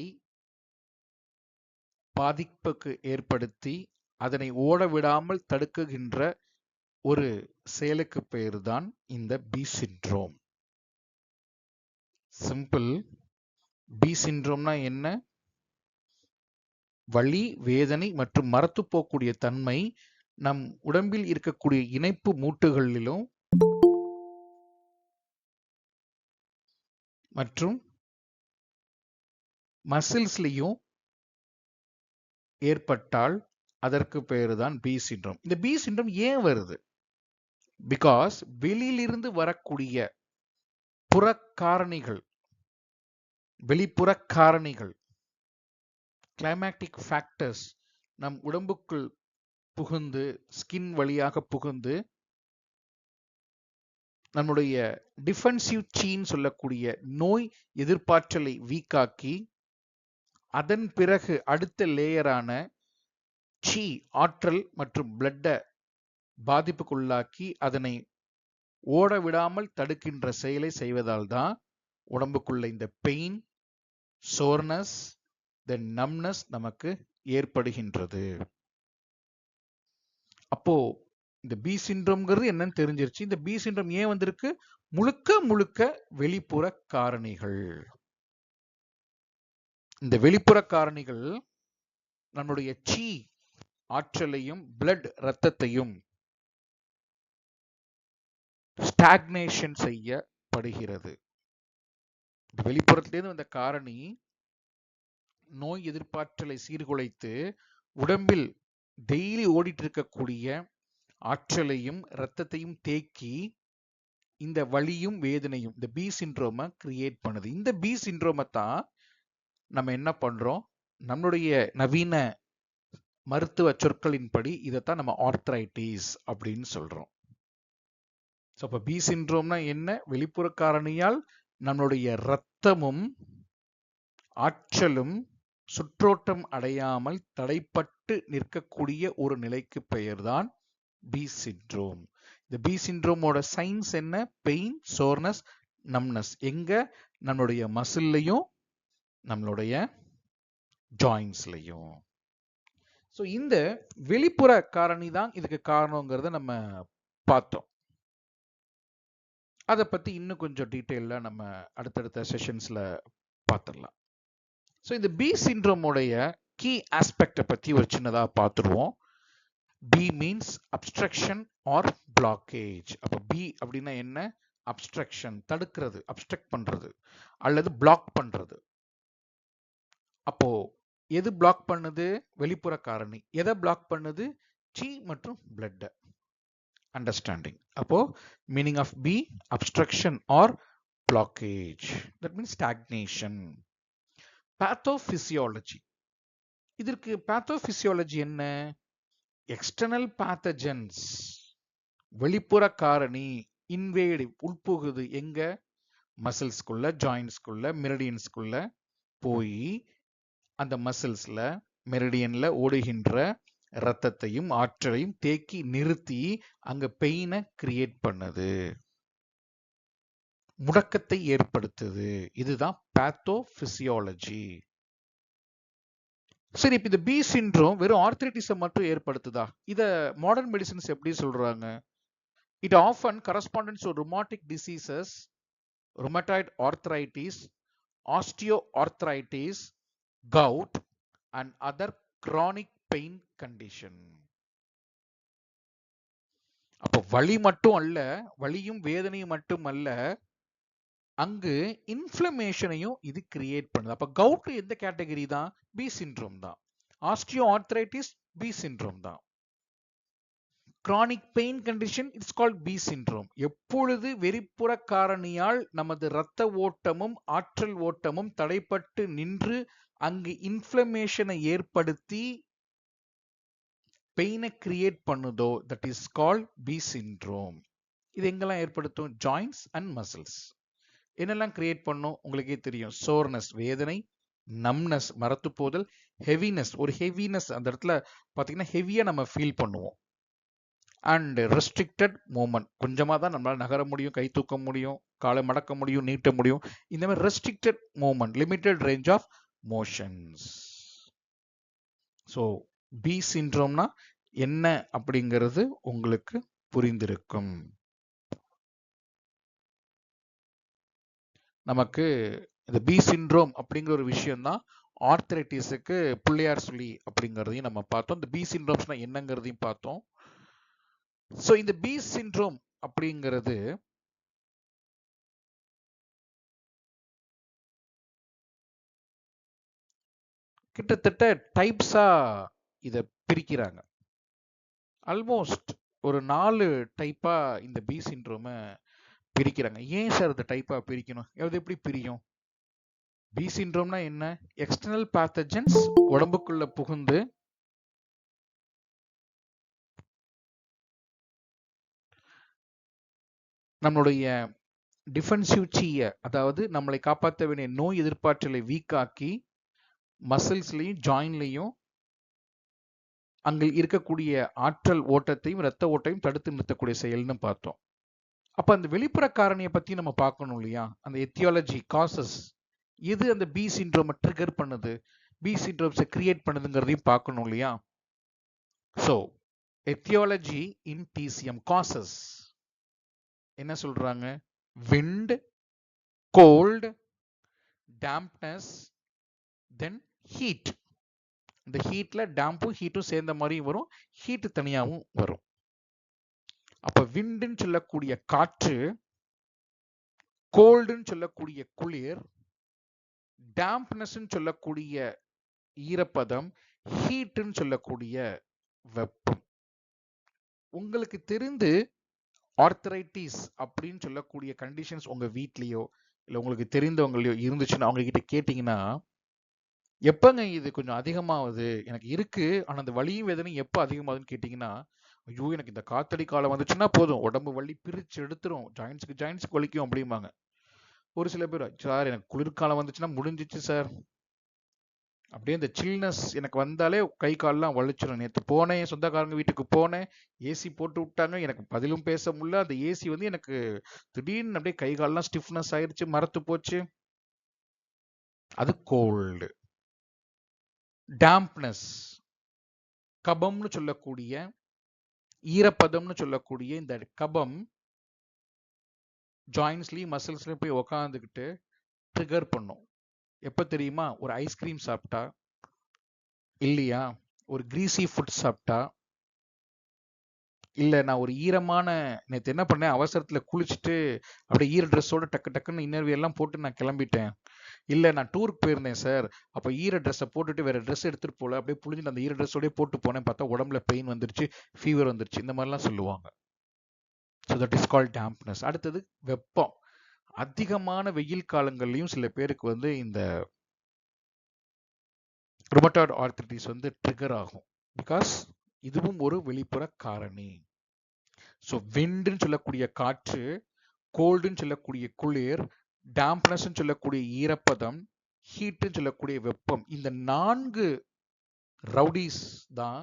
பாதிப்புக்கு ஏற்படுத்தி அதனை ஓட விடாமல் தடுக்குகின்ற ஒரு செயலுக்கு பெயர்தான் இந்த பி சிண்ட்ரோம். சிம்பிள். பி சிண்ட்ரோம்னா என்ன? வலி, வேதனை மற்றும் மரத்து போகக்கூடிய தன்மை நம் உடம்பில் இருக்கக்கூடிய இணைப்பு மூட்டுகளிலும் மற்றும் மசில்ஸ்லையும் ஏற்பட்டால் அதற்கு பேருதான் பி சிண்ட்ரோம். இந்த பி சிண்ட்ரோம் ஏன் வருது? பிகாஸ் வெளியிலிருந்து வரக்கூடிய புறக்காரணிகள், வெளிப்புற காரணிகள், கிளைமேட்டிக் ஃபேக்டர்ஸ் நம் உடம்புக்குள் புகுந்து, ஸ்கின் வழியாக புகுந்து, நம்முடைய டிஃபென்சிவ் சீன்னு சொல்லக்கூடிய நோய் எதிர்ப்பாற்றலை வீக்காக்கி, அதன் பிறகு அடுத்த லேயரான சி ஆற்றல் மற்றும் பிளட்டை பாதிப்புக்குள்ளாக்கி அதனை ஓட விடாமல் தடுக்கின்ற செயலை செய்வதால் தான் உடம்புக்குள்ள இந்த பெயின், சோர்னஸ், தென் நம்னஸ் நமக்கு ஏற்படுகின்றது. அப்போ இந்த பி சிண்ட்ரோம்ங்கிறது என்னன்னு தெரிஞ்சிருச்சு. இந்த பி சிண்ட்ரோம் ஏன் வந்திருக்கு? முழுக்க முழுக்க வெளிப்புற காரணிகள். இந்த வெளிப்புற காரணிகள் நம்முடைய சி ஆற்றலையும் பிளட் ரத்தத்தையும் ஸ்டாக்னேஷன் செய்யப்படுகிறது. வெளிப்புறத்திலிருந்து வந்த காரணி நோய் எதிர்ப்பாற்றலை சீர்குலைத்து உடம்பில் டெய்லி ஓடிட்டு இருக்கக்கூடிய ஆற்றலையும் ரத்தத்தையும் தேக்கி இந்த வலியும் வேதனையும் இந்த பி சிண்ட்ரோமை கிரியேட் பண்ணுது. இந்த பி சிண்ட்ரோமை தான் நம்ம என்ன பண்றோம்? நம்மளுடைய நவீன மருத்துவ சொற்களின்படி இதைத்தான் நம்ம ஆர்த்ரைட்டிஸ் அப்படின்னு சொல்றோம். அப்ப பி சிண்ட்ரோம்னா என்ன? வெளிப்புற காரணியால் நம்மளுடைய ரத்தமும் ஆற்றலும் சுற்றோட்டம் அடையாமல் தடைப்பட்டு நிற்கக்கூடிய ஒரு நிலைக்கு பெயர்தான் பி சிண்ட்ரோம். இந்த பி சிண்ட்ரோமோட சைன்ஸ் என்ன? Pain, soreness, numbness. எங்க? நம்மளுடைய மசில்லையும் நம்மளுடைய ஜாயின்ஸ்லையும். ஸோ இந்த வெளிப்புற காரணி தான் இதுக்கு காரணங்கிறத நம்ம பார்த்தோம். அதை பத்தி இன்னும் கொஞ்சம் டீட்டெயிலாக நம்ம அடுத்தடுத்த செஷன்ஸ்ல பார்த்துடலாம். ஸோ இந்த பி சிண்ட்ரோமோடைய கீ ஆஸ்பெக்டை பத்தி ஒரு சின்னதாக பார்த்துருவோம். Bi means obstruction or blockage. அப்போ பி அப்படின்னா என்ன? அப்ஸ்ட்ரக்ஷன், தடுக்கிறது, அப்ஸ்ட்ரக்ட் பண்றது அல்லது பிளாக் பண்றது. அப்போ எது பிளாக் பண்ணுது? வெளிப்புற காரணி. எதை பிளாக் பண்ணுது? சி மற்றும் பிளட். அண்டர்ஸ்டாண்டிங். அப்போ meaning of bi obstruction or blockage. That means stagnation. Pathophysiology. இதற்கு பேத்தோபிசியாலஜி என்ன? எக்ஸ்டர்னல் பேத்தஜன்ஸ், வெளிப்புற காரணி இன்வேடிவ் உட்புகுது. எங்க? மசில்ஸ்குள்ள, ஜாயின்ஸ்குள்ள, மெரிடியன்ஸ்குள்ள போய் அந்த மசில்ஸ்ல மெரிடியன்ல ஓடுகின்ற ரத்தத்தையும் ஆற்றலையும் தேக்கி நிறுத்தி அங்க பெயினை கிரியேட் பண்ணுது, முடக்கத்தை ஏற்படுத்துது. இதுதான் பேத்தோபிசியாலஜி. சரி, இப்ப இந்த பி சிண்ட்ரோம் வெறும் ஆர்த்ரைட்டிஸை மட்டும் ஏற்படுத்துதா? இத மாடர்ன் மெடிசின்ஸ் எப்படி சொல்றாங்க? It often corresponds to rheumatic diseases, rheumatoid arthritis, osteoarthritis, gout and other chronic pain condition. அப்ப வலி மட்டும் அல்ல, வலியும் வேதனையும் மட்டும் அல்ல, அங்கு இன்ஃப்ளமேஷனையும் இது கிரியேட் பண்ணுது. அப்ப கவுட் எந்த கேட்டகரி தான்? பி சிண்ட்ரோம் தான். ஆஸ்டியோ ஆர்த்ரைட்டிஸ் பி சிண்ட்ரோம் தான். chronic pain condition it's called B syndrome. எப்பொழுது வெளிப்புற காரணியால் நமது இரத்த ஓட்டமும் ஆற்றல் ஓட்டமும் தடைப்பட்டு நின்று அங்கு இன்ஃப்ளமேஷனை ஏற்படுத்தி பெயினை கிரியேட் பண்ணுதோ, that is called B syndrome. இது எங்கெல்லாம் ஏற்படுத்தும்? Joins and muscles. என்னெல்லாம் கிரியேட் பண்ணும்? உங்களுக்கே தெரியும். சோர்னஸ் வேதனை, நம்னஸ் மரத்து போதல், ஹெவினஸ் ஒரு ஹெவினஸ், அந்த இடத்துல பார்த்தீங்கன்னா ஹெவியா நம்ம ஃபீல் பண்ணுவோம். அண்ட் ரெஸ்ட்ரிக்டட் மூமெண்ட், கொஞ்சமாக தான் நம்மளால் நகர முடியும், கை தூக்க முடியும், காலை மடக்க முடியும், நீட்ட முடியும். இந்த மாதிரி restricted movement, limited range of motions. So bi சிண்ட்ரோம்னா என்ன அப்படிங்கிறது உங்களுக்கு புரிந்திருக்கும். நமக்கு இந்த பி சிண்ட்ரோம் அப்படிங்கிற ஒரு விஷயம் தான் ஆர்த்ரைட்டிஸுக்கு பிள்ளையார் சொல்லி அப்படிங்கிறதையும் நம்ம பார்த்தோம். இந்த பி சிண்ட்ரோம்ஸ்னா என்னங்கிறதையும் பார்த்தோம். ஸோ இந்த பி சிண்ட்ரோம் அப்படிங்கிறது கிட்டத்தட்ட டைப்ஸா இதை பிரிக்கிறாங்க. ஆல்மோஸ்ட் ஒரு 4 டைப்பா இந்த பி சிண்ட்ரோமை பிரிக்கிறாங்க. ஏன் சார் இந்த டைப்பா பிரிக்கணும்? அது எப்படி பிரியும்? பி சிண்ட்ரோம்னா என்ன? எக்ஸ்டர்னல் பேத்தஜன்ஸ் உடம்புக்குள்ள புகுந்து நம்மளுடைய டிஃபென்சிவ் சீயை, அதாவது நம்மளை காப்பாற்ற வேண்டிய நோய் எதிர்ப்பாற்றலை வீக்காக்கி மசில்ஸ்லையும் ஜாயின்லையும் அங்கே இருக்கக்கூடிய ஆற்றல் ஓட்டத்தையும் இரத்த ஓட்டையும் தடுத்து நிறுத்தக்கூடிய செயல்னு பார்த்தோம். அப்ப அந்த வெளிப்புற காரணியை பத்தி நம்ம பார்க்கணும் இல்லையா? அந்த எத்தியாலஜி காசஸ் எது அந்த பி சிண்ட்ரோமை ட்ரிகர் பண்ணுது, பி சிண்ட்ரோம்ஸை கிரியேட் பண்ணுதுங்கிறதையும் பார்க்கணும் இல்லையா? ஸோ எத்தியாலஜி இன் டிசிஎம் காசஸ் என்ன சொல்றாங்க? விண்ட், கோல்டு, டேம்ப்னஸ், தென் ஹீட். இந்த ஹீட்ல டேம்பும் ஹீட்டும் சேர்ந்த மாதிரியும் வரும், ஹீட் தனியாகவும் வரும். அப்ப விண்டுன்னு சொல்லக்கூடிய காற்று, கோல்டுன்னு சொல்லக்கூடிய குளிர், டேம்ப்னஸ்ன்னு சொல்லக்கூடிய ஈரப்பதம், ஹீட்னு சொல்லக்கூடிய வெப்பம். உங்களுக்கு தெரிந்து ஆர்த்தரைட்டிஸ் அப்படின்னு சொல்லக்கூடிய கண்டிஷன்ஸ் உங்க வீட்லயோ இல்லை உங்களுக்கு தெரிந்தவங்களையோ இருந்துச்சுன்னா அவங்க கிட்ட கேட்டீங்கன்னா, எப்பங்க இது கொஞ்சம் அதிகமாகுது, எனக்கு இருக்கு ஆனா அந்த வலியும் வேதனையும் எப்போ அதிகமாகுதுன்னு கேட்டீங்கன்னா, ஐயோ எனக்கு இந்த காத்தடி காலம் வந்துச்சுன்னா போதும் உடம்பு வலி பிரிச்சு எடுத்துரும், ஜாயின்ஸ்க்கு வலிக்கும் அப்படிம்பாங்க. ஒரு சில பேர், சார் எனக்கு குளிர்காலம் வந்துச்சுன்னா முடிஞ்சிச்சு சார், அப்படியே இந்த சில்னஸ் எனக்கு வந்தாலே கை கால்லாம் வலிச்சிடும். நேற்று போனேன், சொந்தக்காரங்க வீட்டுக்கு போனேன், ஏசி போட்டு விட்டாங்க, எனக்கு பதிலும் பேச முடியல. அந்த ஏசி வந்து எனக்கு திடீர்னு அப்படியே கை கால்லாம் ஸ்டிஃப்னஸ் ஆயிடுச்சு, மரத்து போச்சு. அது கோல்டு. டேம்ப்னஸ், கபம்னு சொல்லக்கூடிய ஈரப்பதம்னு சொல்லக்கூடிய இந்த கபம் ஜாயின்ஸ்லயும் மசில்ஸ்லயும் போய் உக்காந்துக்கிட்டு ட்ரிகர் பண்ணும். எப்ப தெரியுமா? ஒரு ஐஸ்கிரீம் சாப்பிட்டா, இல்லையா ஒரு கிரீசி ஃபுட் சாப்பிட்டா, இல்ல நான் ஒரு ஈரமான, நேற்று என்ன பண்ணேன் அவசரத்துல குளிச்சுட்டு அப்படியே ஈர ட்ரெஸ்ஸோட டக்கு டக்குன்னு இன்னர்வி எல்லாம் போட்டு நான் கிளம்பிட்டேன், இல்ல நான் டூருக்கு போயிருந்தேன் சார், அப்ப ஈர ட்ரெஸ்ஸை போட்டுட்டு வேற ட்ரெஸ் எடுத்துட்டு போல, அப்படியே புளிஞ்சுட்டு அந்த ஈர ட்ரெஸ்ஸோடய போட்டு போனேன், பார்த்தா உடம்புல பெயின் வந்துருச்சு, ஃபீவர் வந்துருச்சு, இந்த மாதிரிலாம் சொல்லுவாங்க. So that is called dampness. அடுத்தது வெப்பம். அதிகமான வெயில் காலங்கள்லையும் சில பேருக்கு வந்து இந்த ருமட்டாய்டு ஆர்த்ரைட்டிஸ் வந்து ட்ரிகர் ஆகும். பிகாஸ் இதுவும் ஒரு வெளிப்புற காரணி. ஸோ விண்டுன்னு சொல்லக்கூடிய காற்று, கோல்டுன்னு சொல்லக்கூடிய குளிர், டேம்ப்னஸ்ன்னு சொல்லக்கூடிய ஈரப்பதம், ஹீட்டுன்னு சொல்லக்கூடிய வெப்பம், இந்த 4 ரவுடிஸ் தான்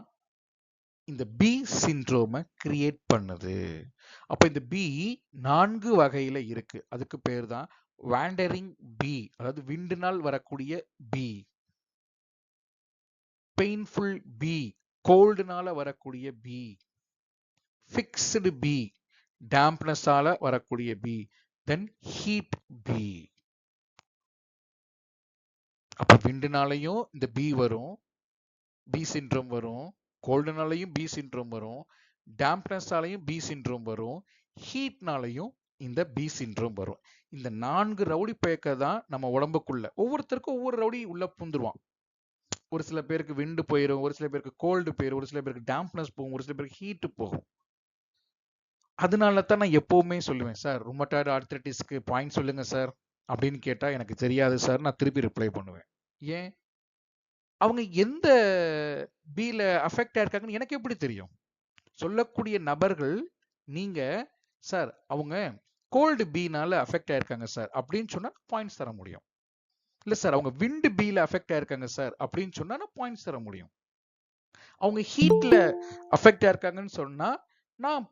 இந்த பி சிண்ட்ரோமை கிரியேட் பண்ணுது. அப்ப இந்த பி 4 வகையில இருக்கு. அதுக்கு பேர் தான் வாண்டரிங் பி, அதாவது விண்டுனால் வரக்கூடிய பி, பெயின்ஃபுல் பி, கோல்டுனால வரக்கூடிய பி, ஃபிக்ஸ்டு பி, டேம்ப்னஸால வரக்கூடிய பி, தென் ஹீட் பி. அப்ப விண்டுனாலையும் இந்த பி வரும், பி சிண்ட்ரோம் வரும், கோல்டுனாலையும் பி சிண்ட்ரோம் வரும், டேம்ப்னஸாலையும் பி சிண்ட்ரோம் வரும், ஹீட்னாலையும் இந்த பி சிண்ட்ரோம் வரும். இந்த 4 ரவுடி பேக்க தான் நம்ம உடம்புக்குள்ள, ஒவ்வொருத்தருக்கும் ஒவ்வொரு ரவுடி உள்ள பூந்துருவான். ஒரு சில பேருக்கு விண்டு போயிடும், ஒரு சில பேருக்கு கோல்டு போயிடும், ஒரு சில பேருக்கு டேம்ப்னஸ் போகும், ஒரு சில பேருக்கு ஹீட் போகும். அதனால தான் நான் எப்பவுமே சொல்லுவேன், சார் ருமட்டாய்டு ஆர்த்ரைட்டிஸ்க்கு பாயிண்ட் சொல்லுங்க சார் அப்படின்னு கேட்டா எனக்கு தெரியாது சார் நான் திருப்பி ரிப்ளை பண்ணுவேன். ஏன்? அவங்க எந்த பில அஃபெக்ட் ஆயிருக்காங்கன்னு எனக்கு எப்படி தெரியும்? சொல்லக்கூடிய நபர்கள் நீங்க, சார் அவங்க கோல்டு பினால அஃபெக்ட் ஆயிருக்காங்க சார் அப்படின்னு சொன்னா பாயிண்ட்ஸ் தர முடியும். இல்ல சார் அவங்க விண்டு பில அஃபெக்ட் ஆயிருக்காங்க சார் அப்படின்னு சொன்னா நான் பாயிண்ட்ஸ் தர முடியும். அவங்க ஹீட்ல அஃபெக்ட் ஆயிருக்காங்கன்னு சொன்னா நான்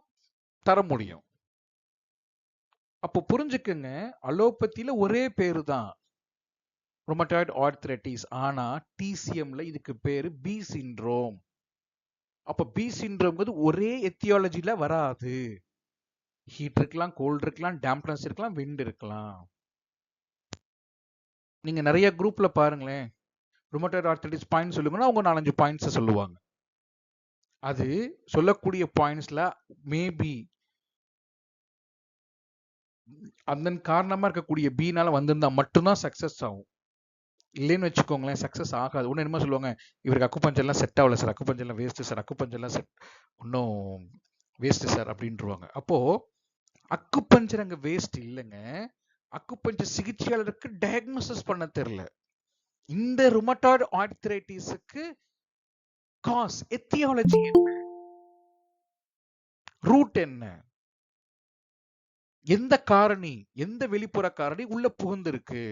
தர முடியும். அப்போ புரிஞ்சுக்குங்க, அலோபதியில ஒரே பேரு தான் ருமட்டாய்டு ஆர்த்ரைட்டிஸ், ஆனா டிசிஎம்ல இதுக்கு பேரு பி சிண்ட்ரோம். அப்ப பி சிண்ட்ரோம்ங்கிறது ஒரே எத்தியாலஜில வராது. ஹீட் இருக்கலாம், கோல்டு இருக்கலாம், டேம்ப்னஸ் இருக்கலாம், விண்ட் இருக்கலாம். நீங்க நிறைய குரூப்ல பாருங்களேன், ருமட்டாய்டு ஆர்த்ரைட்டிஸ் பாயிண்ட் சொல்லுங்கன்னா அவங்க 4-5 பாயிண்ட்ஸ் சொல்லுவாங்க. அது சொல்லக்கூடிய பாயிண்ட்ஸ்ல மேபி அதன் காரணமா இருக்கக்கூடிய பினால வந்திருந்தா மட்டும்தான் சக்சஸ் ஆகும். இல்லைன்னு வச்சுக்கோங்களேன், சக்ஸஸ் ஆகாது. ஒண்ணு என்னமோ சொல்லுவாங்க, இவருக்கு அக்குபஞ்சர்லாம் செட் ஆகல சார், அக்குபஞ்சர்லாம் வேஸ்ட் சார், அக்குபஞ்சர்லாம் இன்னும் வேஸ்ட் சார் அப்படின்ருவாங்க. அப்போ அக்குபஞ்சர் அங்க வேஸ்ட் இல்லைங்க. அக்குபஞ்சர் சிகிச்சையாளருக்கு டயக்னோசிஸ் பண்ண தெரியல. இந்த ருமட்டாய்டு ஆர்த்ரைட்டிஸுக்கு காஸ் எத்தியாலஜி என்ன, ரூட் என்ன, எந்த காரணி, எந்த வெளிப்புற காரணி உள்ள புகுந்திருக்கு,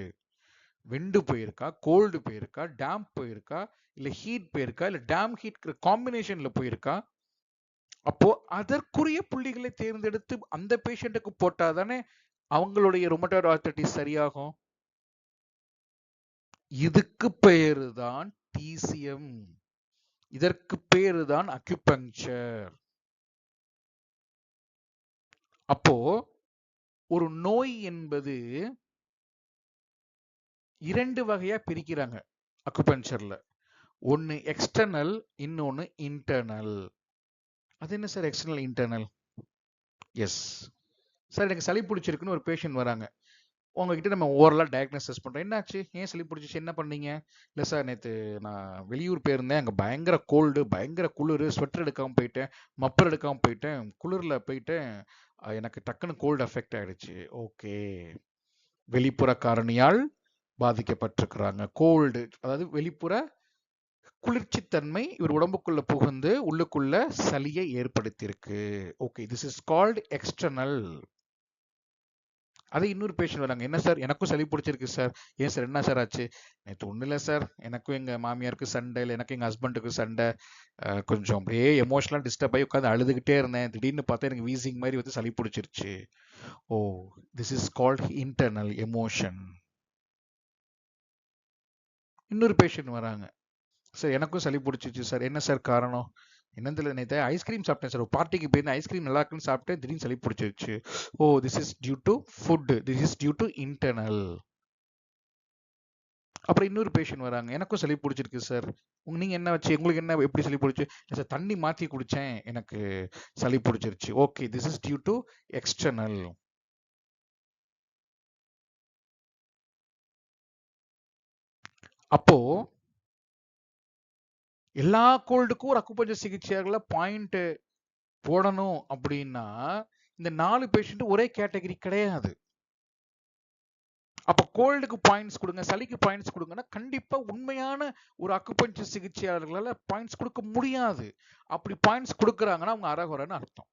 விண்டு போயிருக்கா, கோல்டு போயிருக்கா, டேம்ப் போயிருக்கா, இல்ல ஹீட் போயிருக்கா, இல்ல டேம் ஹீட் காம்பினேஷன்ல போயிருக்கா. அப்போ அதற்குரிய புள்ளிகளை தேர்ந்தெடுத்து அந்த பேஷண்ட்டுக்கு போட்டாதானே அவங்களுடைய ருமட்டாய்டு ஆர்த்ரைட்டிஸ் சரியாகும். இதுக்கு பேரு தான் டிசிஎம், இதற்கு பேரு தான் அக்யூபங்க்சர். அப்போ ஒரு நோய் என்பது 2 வகையா பிரிக்கிறாங்க அக்குபஞ்சர்ல. ஒன்னு எக்ஸ்டர்னல், இன்னொன்னு இன்டர்னல். அது என்ன sir external internal? Yes sir, எனக்கு சளி பிடிச்சிருக்குன்னு ஒரு பேஷண்ட் வராங்க. உங்ககிட்ட நம்ம ஓவரலாக டயக்னோசிஸ் பண்ணுறோம். என்னாச்சு, ஏன் சளி பிடிச்சிச்சு, என்ன பண்ணீங்க? இல்லை சார், நேற்று நான் வெளியூர் போயிருந்தேன், அங்கே பயங்கர கோல்டு, பயங்கர குளிர், ஸ்வெட்டர் எடுக்காமல் போயிட்டேன், மப்பர் எடுக்காமல் போயிட்டேன், குளிரில் போயிட்டேன், எனக்கு டக்குன்னு கோல்டு அஃபெக்ட் ஆகிடுச்சு. ஓகே, வெளிப்புற காரணியால் பாதிக்கப்பட்டிருக்கிறாங்க. கோல்டு அதாவது வெளிப்புற குளிர்ச்சித்தன்மை இவர் உடம்புக்குள்ள புகுந்து உள்ளுக்குள்ள சளியை ஏற்படுத்தியிருக்கு. Okay, this is called external. அது இன்னொரு பேஷண்ட் வராங்க, என்ன சார் எனக்கும் சளி பிடிச்சிருக்கு சார். ஏன் சார், என்ன சார் ஆச்சு? நேற்று ஒன்றும் இல்லை சார், எனக்கும் எங்கள் மாமியாருக்கு சண்டை, இல்லை எனக்கு எங்கள் ஹஸ்பண்டுக்கு சண்டை, கொஞ்சம் அப்படியே எமோஷனலாக டிஸ்டர்ப் ஆகி உட்காந்து அழுதுகிட்டே இருந்தேன், திடீர்னு பார்த்தா எனக்கு வீசிங் மாதிரி வந்து சளி பிடிச்சிருச்சு. Oh, this is called internal emotion. இன்னொரு பேஷண்ட் வராங்க, சார் எனக்கும் சளி பிடிச்சிச்சு சார், என்ன சார் காரணம்? என்னதில்லை, நேற்று ஐஸ்கிரீம் சாப்பிட்டேன் சார், ஒரு பார்ட்டிக்கு போயிருந்தேன், ஐஸ்கிரீம் நல்லா இருக்குன்னு சாப்பிட்டேன், திடீர்னு சளி பிடிச்சிருச்சு. Oh, this is due to food, this is due to internal. அப்புறம் இன்னொரு பேஷண்ட் வராங்க, எனக்கும் சளி பிடிச்சிருக்கு சார், நீங்க என்ன வச்சு, உங்களுக்கு என்ன எப்படி சளி பிடிச்சு? சார் தண்ணி மாத்தி குடிச்சேன், எனக்கு சளி பிடிச்சிருச்சு. Okay, this is due to external. அப்போ எல்லா கோல்டுக்கும் ஒரு அக்குபஞ்சர் சிகிச்சையாளர்ல பாயிண்ட் போடணும் அப்படின்னா இந்த 4 பேஷண்ட் ஒரே கேட்டகரி கிடையாது. அப்ப கோல்டுக்கு பாயிண்ட்ஸ் கொடுங்க, சளிக்கு பாயிண்ட்ஸ் கொடுங்கன்னா கண்டிப்பா உண்மையான ஒரு அக்குபஞ்சர் சிகிச்சையாளர்களால பாயிண்ட்ஸ் கொடுக்க முடியாது. அப்படி பாயிண்ட்ஸ் கொடுக்கறாங்கன்னா அவங்க அரகுறைன்னு அர்த்தம்.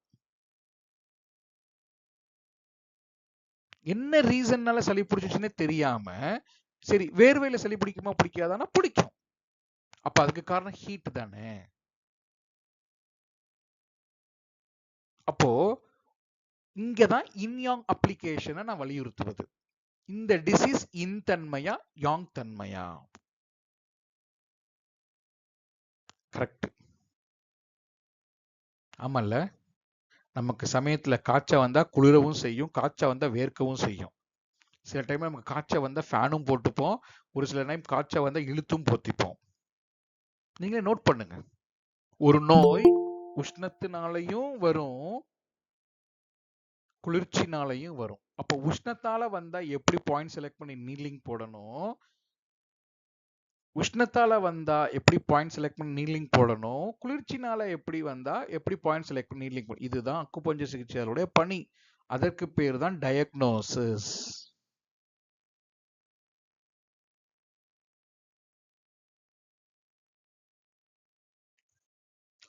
என்ன ரீசன்னால சளி பிடிச்சிச்சுன்னே தெரியாம, சரி வேர்வையில சளி பிடிக்குமா பிடிக்காதானா பிடிக்கும், அப்ப அதுக்கு காரணம் ஹீட் தானே. அப்போ இங்கதான் இன்யாங் அப்ளிகேஷனை நான் வலியுறுத்துவது. இந்த டிசீஸ் இன் தன்மையா யாங் தன்மையா? கரெக்ட். ஆமல்ல, நமக்கு சமயத்துல காய்ச்ச வந்தா குளிரவும் செய்யும், காய்ச்ச வந்தா வேர்க்கவும் செய்யும். சில டைம் நமக்கு காய்ச்ச வந்தா ஃபேனும் போட்டுப்போம், ஒரு சில டைம் காய்ச்ச வந்தா இழுத்தும் போத்திப்போம். நீங்களே நோட் பண்ணுங்க, ஒரு நோய் உஷ்ணத்தினாலையும் வரும், குளிர்ச்சினாலையும் வரும். அப்போ உஷ்ணத்தால வந்தா எப்படி பாயிண்ட் செலக்ட் பண்ணி நீலிங் போடணும், உஷ்ணத்தால வந்தா எப்படி பாயிண்ட் செலக்ட் பண்ணி நீலிங் போடணும், குளிர்ச்சினால எப்படி வந்தா எப்படி பாயிண்ட் செலக்ட் பண்ணி நீலிங் போடணும், இதுதான் அக்குபஞ்சர் சிகிச்சையாளருடைய பணி. அதற்கு பேர் தான் டயக்னோசிஸ்.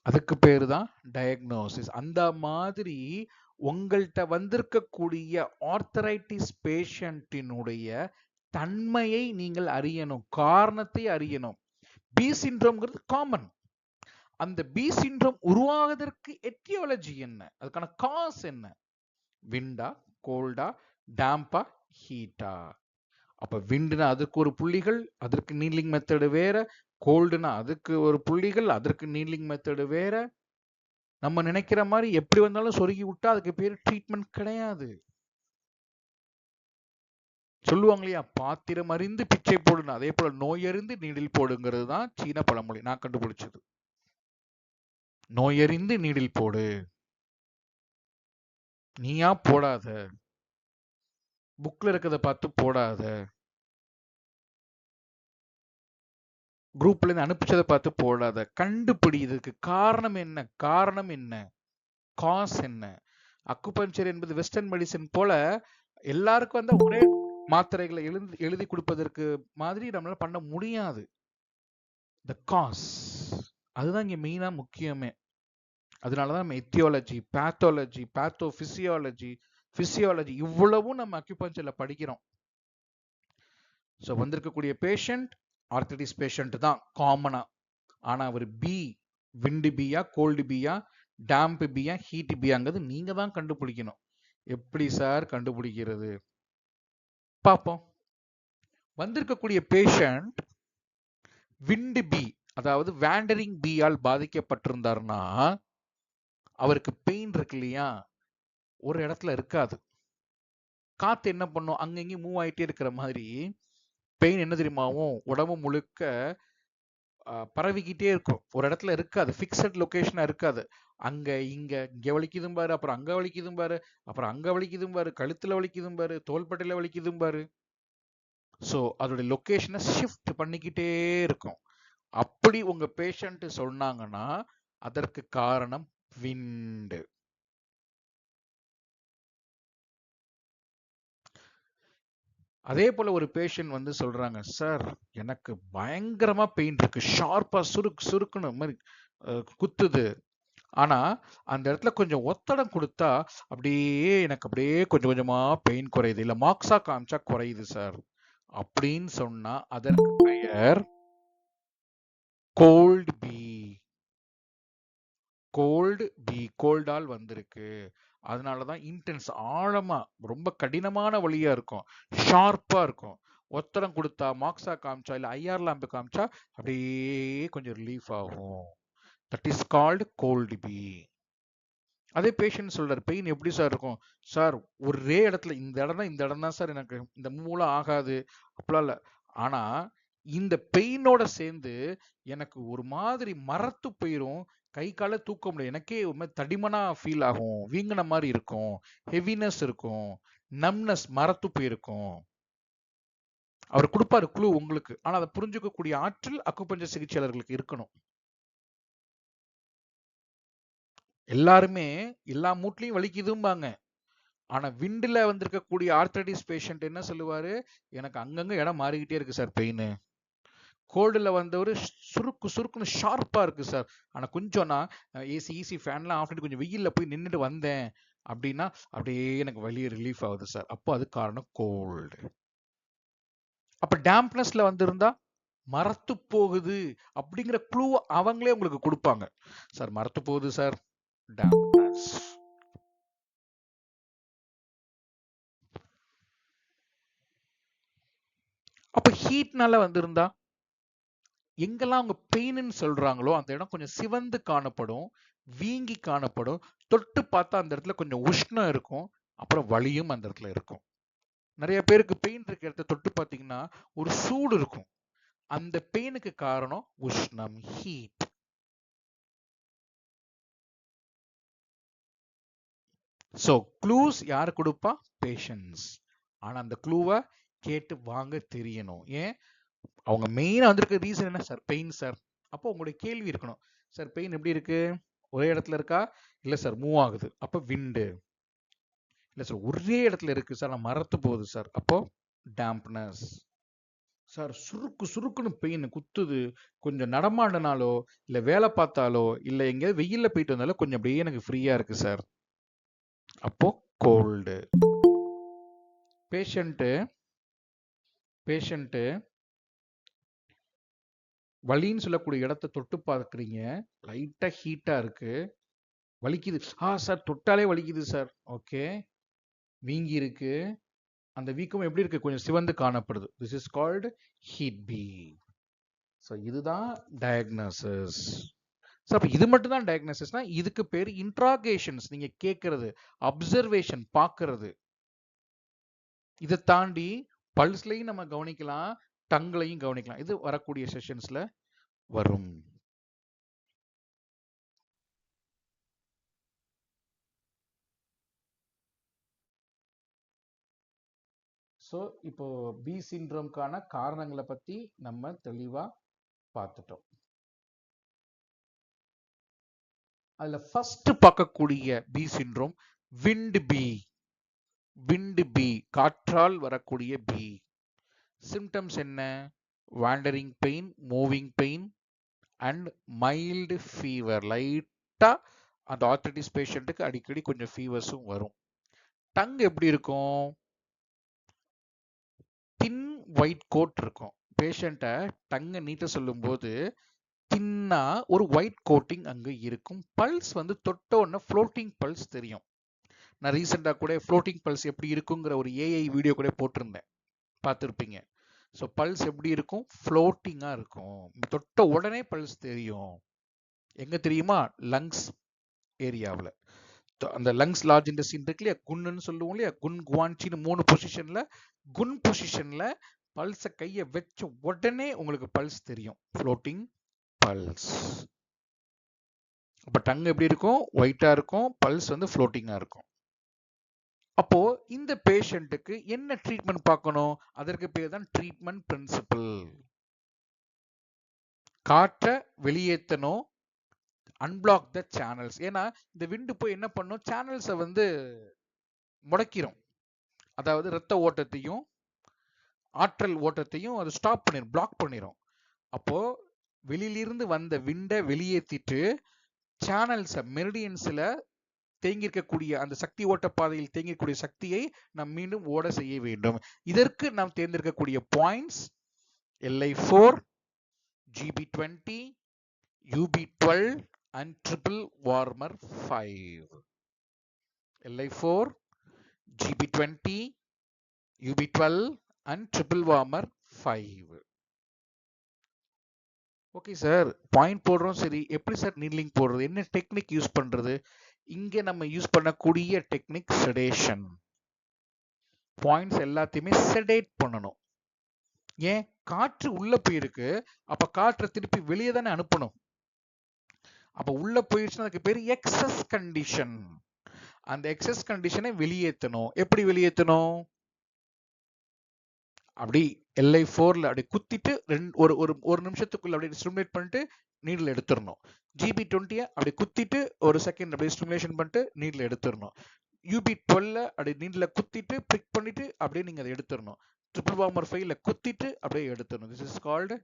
அதுக்கு பேரு தான் டயக்னோசிஸ். அந்த மாதிரி உங்கள்கிட்ட வந்திருக்கக்கூடிய ஆர்த்தரைட்டிஸ் பேஷண்டினுடைய தன்மையை நீங்கள் அறியணும், காரணத்தை அறியணும். பி சிண்ட்ரோம்ங்கிறது காமன். அந்த பி சிண்ட்ரோம் உருவாவதற்கு எட்டியாலஜி என்ன, அதுக்கான காஸ் என்ன, விண்டா, கோல்டா, டேம்பா, ஹீட்டா? அப்ப விண்டுனா அதுக்கு ஒரு புள்ளிகள், அதற்கு நீலிங் மெத்தடு வேற, கோல்டுனா அதுக்கு ஒரு புள்ளிகள், அதற்கு நீலிங் மெத்தடு வேற. நம்ம நினைக்கிற மாதிரி எப்படி வந்தாலும் சொருகி விட்டா அதுக்கு பேரு ட்ரீட்மெண்ட் கிடையாது. சொல்லுவாங்க இல்லையா, பாத்திரம் அறிந்து பிச்சை போடுன்னு, அதே போல நோயறிந்து நீடில் போடுங்கிறது தான் சீன பழமொழி, நான் கண்டுபிடிச்சது. நோயறிந்து நீடில் போடு, நீயா போடாத, புக்ல இருக்கிறத பார்த்து போடாத. குரூப்ல இருந்து அனுப்பிச்சதை பார்த்து போடாத. கண்டுபிடி, இதுக்கு காரணம் என்ன, காரணம் என்ன, காஸ் என்ன. அக்குபஞ்சர் என்பது வெஸ்டர்ன் மெடிசன் போல எல்லாருக்கும் வந்து ஒரே மாத்திரைகளை எழுதி கொடுப்பதற்கு மாதிரி நம்மளால பண்ண முடியாது. த காஸ் அதுதான் இங்க மெயினா முக்கியமே. அதனாலதான் நம்ம எத்தியாலஜி, பேத்தாலஜி, பேத்தோபிசியாலஜி, பிசியாலஜி இவ்வளவும் நம்ம அக்யூபஞ்சர்ல படிக்கிறோம். ஸோ வந்திருக்கக்கூடிய பேஷண்ட் ஆர்த்தடிஸ் பேஷண்ட் தான் காமனா. ஆனா அவர் பி விண்டு பியா, கோல்டு பியா, டேம்ப் பியா, ஹீட் பியாங்கிறது நீங்க தான் கண்டுபிடிக்கணும். எப்படி சார் கண்டுபிடிக்கிறது பார்ப்போம். வந்திருக்கக்கூடிய பேஷண்ட் விண்டு பி, அதாவது வேண்டரிங் பியால் பாதிக்கப்பட்டிருந்தாருன்னா அவருக்கு பெயின் இருக்கு இல்லையா, ஒரு இடத்துல இருக்காது. காத்து என்ன பண்ணும், அங்கங்கேயும் மூவ் ஆயிட்டே இருக்கிற மாதிரி பெயின் என்ன தெரியுமாவும், உடம்பு முழுக்க பரவிக்கிட்டே இருக்கும். ஒரு இடத்துல இருக்காது, ஃபிக்ஸட் லொகேஷனா இருக்காது. அங்க இங்க வலிக்குதும் பாரு, அப்புறம் அங்க வலிக்குதும் பாரு, அப்புறம் அங்க வலிக்குதும் பாரு, கழுத்துல வலிக்குதும் பாரு, தோள்பட்டையில வலிக்குதும் பாரு. ஸோ அதோட லொகேஷனை ஷிஃப்ட் பண்ணிக்கிட்டே இருக்கும். அப்படி உங்க பேஷண்ட் சொன்னாங்கன்னா அதற்கு காரணம் விண்டு. அதே போல ஒரு பேஷண்ட் வந்து சொல்றாங்க, சார் எனக்கு பயங்கரமா பெயின் இருக்கு, ஷார்ப்பா சுருக்குன்னு மாதிரி குத்துது. ஆனா அந்த இடத்துல கொஞ்சம் ஒத்தடம் கொடுத்தா அப்படியே எனக்கு அப்படியே கொஞ்சம் கொஞ்சமா பெயின் குறையுது, இல்ல மார்க்ஸா காமிச்சா குறையுது சார் அப்படின்னு சொன்னா அதற்கு பெயர் கோல்டு பி. கோல்டு பி, கோல்டால் வந்திருக்கு. அதனாலதான் இன்டென்ஸ், ஆழமா ரொம்ப கடினமான வழியா இருக்கும், ஷார்ப்பா இருக்கும். ஒத்தடம் கொடுத்தா, மார்க்ஸா காமிச்சா, இல்ல ஐஆர் லாம்பு காமிச்சா அப்படியே கொஞ்சம் ரிலீஃப் ஆகும். That is called cold bi. அதே பேஷண்ட் சொல்றாரு, பெயின் எப்படி சார் இருக்கும் சார், ஒரே இடத்துல இந்த இடம் தான், இந்த இடம் தான் சார் எனக்கு, இந்த மூலம் ஆகாது அப்படிலாம் இல்ல. ஆனா இந்த பெயினோட சேர்ந்து எனக்கு ஒரு மாதிரி மரத்து போயிரும், கை கால தூக்க முடியும், எனக்கே ஒரு மாதிரி தடிமனா ஃபீல் ஆகும், வீங்கின மாதிரி இருக்கும், ஹெவினஸ் இருக்கும், நம்னஸ் மரத்து போயிருக்கும். அவர் கொடுப்பாரு குழு உங்களுக்கு, ஆனா அதை புரிஞ்சுக்கக்கூடிய ஆற்றல் அக்குபஞ்சர் சிகிச்சையாளர்களுக்கு இருக்கணும். எல்லாருமே எல்லா மூட்லையும் வலிக்குதும்பாங்க. ஆனா விண்டுல வந்திருக்கக்கூடிய ஆர்த்தரைட்டிஸ் பேஷண்ட் என்ன சொல்லுவாரு, எனக்கு அங்கங்க இடம் மாறிக்கிட்டே இருக்கு சார் பெயின். கோல்டுல வந்தவர் சுருக்குன்னு ஷார்ப்பா இருக்கு சார், ஆனா கொஞ்சம் நான் ஏசி ஈசி ஃபேன்லாம் ஆஃப் பண்ணிட்டு கொஞ்சம் வெயில்ல போய் நின்றுட்டு வந்தேன் அப்படின்னா அப்படியே எனக்கு வலி ரிலீஃப் ஆகுது சார். அப்போ அது காரணம் கோல்டு. அப்ப டேம்ப்னஸ்ல வந்திருந்தா மரத்து போகுது அப்படிங்கிற க்ளூ அவங்களே உங்களுக்கு கொடுப்பாங்க. சார் மரத்து போகுது சார், டேம்ப்னஸ். அப்ப ஹீட்னால வந்திருந்தா எங்கெல்லாம் அவங்க பெயின்னு சொல்றாங்களோ அந்த இடம் கொஞ்சம் சிவந்து காணப்படும், வீங்கி காணப்படும், தொட்டு பார்த்தா அந்த இடத்துல கொஞ்சம் உஷ்ணம் இருக்கும், அப்புறம் வலியும் அந்த இடத்துல இருக்கும். நிறைய பேருக்கு பெயின் இருக்க இடத்த தொட்டு பார்த்தீங்கன்னா ஒரு சூடு இருக்கும், அந்த பெயினுக்கு காரணம் உஷ்ணம், ஹீட். ஸோ க்ளூஸ் யார் கொடுப்பா, பேஷன்ஸ். ஆனா அந்த க்ளூவை கேட்டு வாங்க தெரியணும். ஏன், அவங்க மெயினா வந்திருக்க ரீசன் என்ன சார், பெயின் சார். அப்போ உங்களுடைய கேள்வி இருக்கணும், சார் பெயின் எப்படி இருக்கு, ஒரே இடத்துல இருக்கா, இல்ல சார் மூவ் ஆகுது, அப்போ விண்டு. இல்ல சார் ஒரே இடத்துல இருக்கு சார், நான் மரத்து போகுது சார், அப்போ டேம்ப்னஸ். சார் சுருக்குன்னு பெயின் குத்துது, கொஞ்சம் நடமாடினாலோ இல்ல வேலை பார்த்தாலோ இல்ல எங்கேயாவது வெயில்ல போயிட்டு வந்தாலோ கொஞ்சம் அப்படியே எனக்கு ஃப்ரீயா இருக்கு சார், அப்போ கோல்டு. பேஷண்ட்டு பேஷண்ட்டு வலின்னு சொல்லக்கூடிய இடத்த தொட்டு பார்க்குறீங்க, லைட்டா ஹீட்டா இருக்கு, வலிக்குது, சார் தொட்டாலே வலிக்குது சார், ஓகே, வீங்கி இருக்கு, அந்த வீக்கம் எப்படி இருக்கு, கொஞ்சம் சிவந்து காணப்படுது, this is called heat bi. So இதுதான் டயக்னோசிஸ். ஸோ அப்போ இது மட்டும் தான் டயக்னோசிஸ்னா இதுக்கு பேர் இன்ட்ராகேஷன்ஸ், நீங்க கேட்கறது, அப்சர்வேஷன் பார்க்கறது. இதை தாண்டி பல்ஸ்லையும் நம்ம கவனிக்கலாம், டங்லையும் கவனிக்கலாம். இது வரக்கூடிய செஷன்ஸ்ல வரும். ஸோ இப்போ பி சிண்ட்ரோம்கான காரணங்களை பத்தி நம்ம தெளிவா பார்த்துட்டோம். அதுல ஃபர்ஸ்ட் பார்க்கக்கூடிய bi syndrome wind bi. Wind bi காற்றால் வரக்கூடிய பி. சிம்டம்ஸ் என்ன? Wandering pain, moving pain and mild fever. லைட்டா அந்த ஆர்த்ரைட்டிஸ் பேஷண்ட்டுக்கு அடிக்கடி கொஞ்சம் ஃபீவர்ஸும் வரும். டங் எப்படி இருக்கும்? தின் ஒயிட் கோட் இருக்கும். பேஷண்ட்டை டங்கை நீட்ட சொல்லும்போது தின்னா ஒரு ஒயிட் கோட்டிங் அங்க இருக்கும். பல்ஸ் வந்து தொட்ட உடனே ஃப்ளோட்டிங் பல்ஸ் தெரியும். நான் ரீசெண்டாக கூட ஃப்ளோட்டிங் பல்ஸ் எப்படி இருக்குங்கிற ஒரு ஏஐ வீடியோ கூட போட்டிருந்தேன், பார்த்துருப்பீங்க. ஸோ பல்ஸ் எப்படி இருக்கும்? ஃப்ளோட்டிங்காக இருக்கும். தொட்ட உடனே பல்ஸ் தெரியும். எங்க தெரியுமா? லங்ஸ் ஏரியாவில். அந்த லங்ஸ் லார்ஜ் இன்டெஸ்டைன் இருக்கு இல்லையா, குன்னு சொல்லுவோம் இல்லையா, குன் குவான்சின்னு 3 பொசிஷன்ல, குன் பொசிஷன்ல பல்ஸை கையை வச்ச உடனே உங்களுக்கு பல்ஸ் தெரியும். Floating pulse. அப்ப டங் எப்படி இருக்கும்? ஒயிட்டா இருக்கும். பல்ஸ் வந்து ஃப்ளோட்டிங்கா இருக்கும். அப்போ இந்த பேஷண்ட்டுக்கு என்ன ட்ரீட்மெண்ட் பார்க்கணும்? அதற்கு பேர் தான் ட்ரீட்மெண்ட் பிரின்சிபல். காற்றை வெளியேற்றணும், அன்பிளாக் த சேனல்ஸ். ஏன்னா இந்த விண்டு போய் என்ன பண்ணும்? சேனல்ஸை வந்து முடக்கிரும். அதாவது ரத்த ஓட்டத்தையும் ஆற்றல் ஓட்டத்தையும் அது ஸ்டாப் பண்ணிடும், பிளாக் பண்ணிடும். அப்போ வெளியிலிருந்து வந்த விண்டை வெளியேற்றிட்டு சேனல்ஸை, மெரிடியன்ஸ்ல தேங்கியிருக்கக்கூடிய அந்த சக்தி ஓட்ட பாதையில் தேங்கிக்கூடிய சக்தியை நாம் மீண்டும் ஓட செய்ய வேண்டும். இதற்கு நாம் தேர்ந்தெடுக்கக்கூடிய points LI4, GB20, UB12 and triple warmer 5. LI4, GB20, UB12 and triple warmer 5. Okay sir, point போடுறோம். சரி, எப்படி சார் நீட்லிங் போடுறது? என்ன டெக்னிக் யூஸ் பண்றது? இங்க நம்ம யூஸ் பண்ணக்கூடிய டெக்னிக் செடேஷன். பாயிண்ட்ஸ் எல்லாத்தையுமே செடேட் பண்ணணும். ஏன்? காற்று உள்ள போயிருக்கு, அப்ப காற்றை திருப்பி வெளியே தானே அனுப்பணும். அப்ப உள்ள போயிடுச்சுன்னா அதுக்கு பேர் எக்ஸஸ் கண்டிஷன். அந்த எக்ஸஸ் கண்டிஷனை வெளியேற்றணும். எப்படி வெளியேற்றணும்? அப்படி LI4ல அப்படி குத்திட்டு ஒரு நிமிஷத்துக்குள்ள அப்படியே ஸ்டிமுலேட் பண்ணிட்டு நீடில் எடுத்துடணும். GB20 அப்படி குத்திட்டு ஒரு செகண்ட் அப்படியே ஸ்டிமுலேஷன் பண்ணிட்டு நீடில் எடுத்துடணும். UB12 அப்படி நீடில் குத்திட்டு பிக் பண்ணிட்டு அப்படியே நீங்க அதை எடுத்துடணும். ட்ரிபிள் வார்மர் 5ல குத்திட்டு அப்படியே எடுத்துடணும். திஸ் இஸ் கால்டு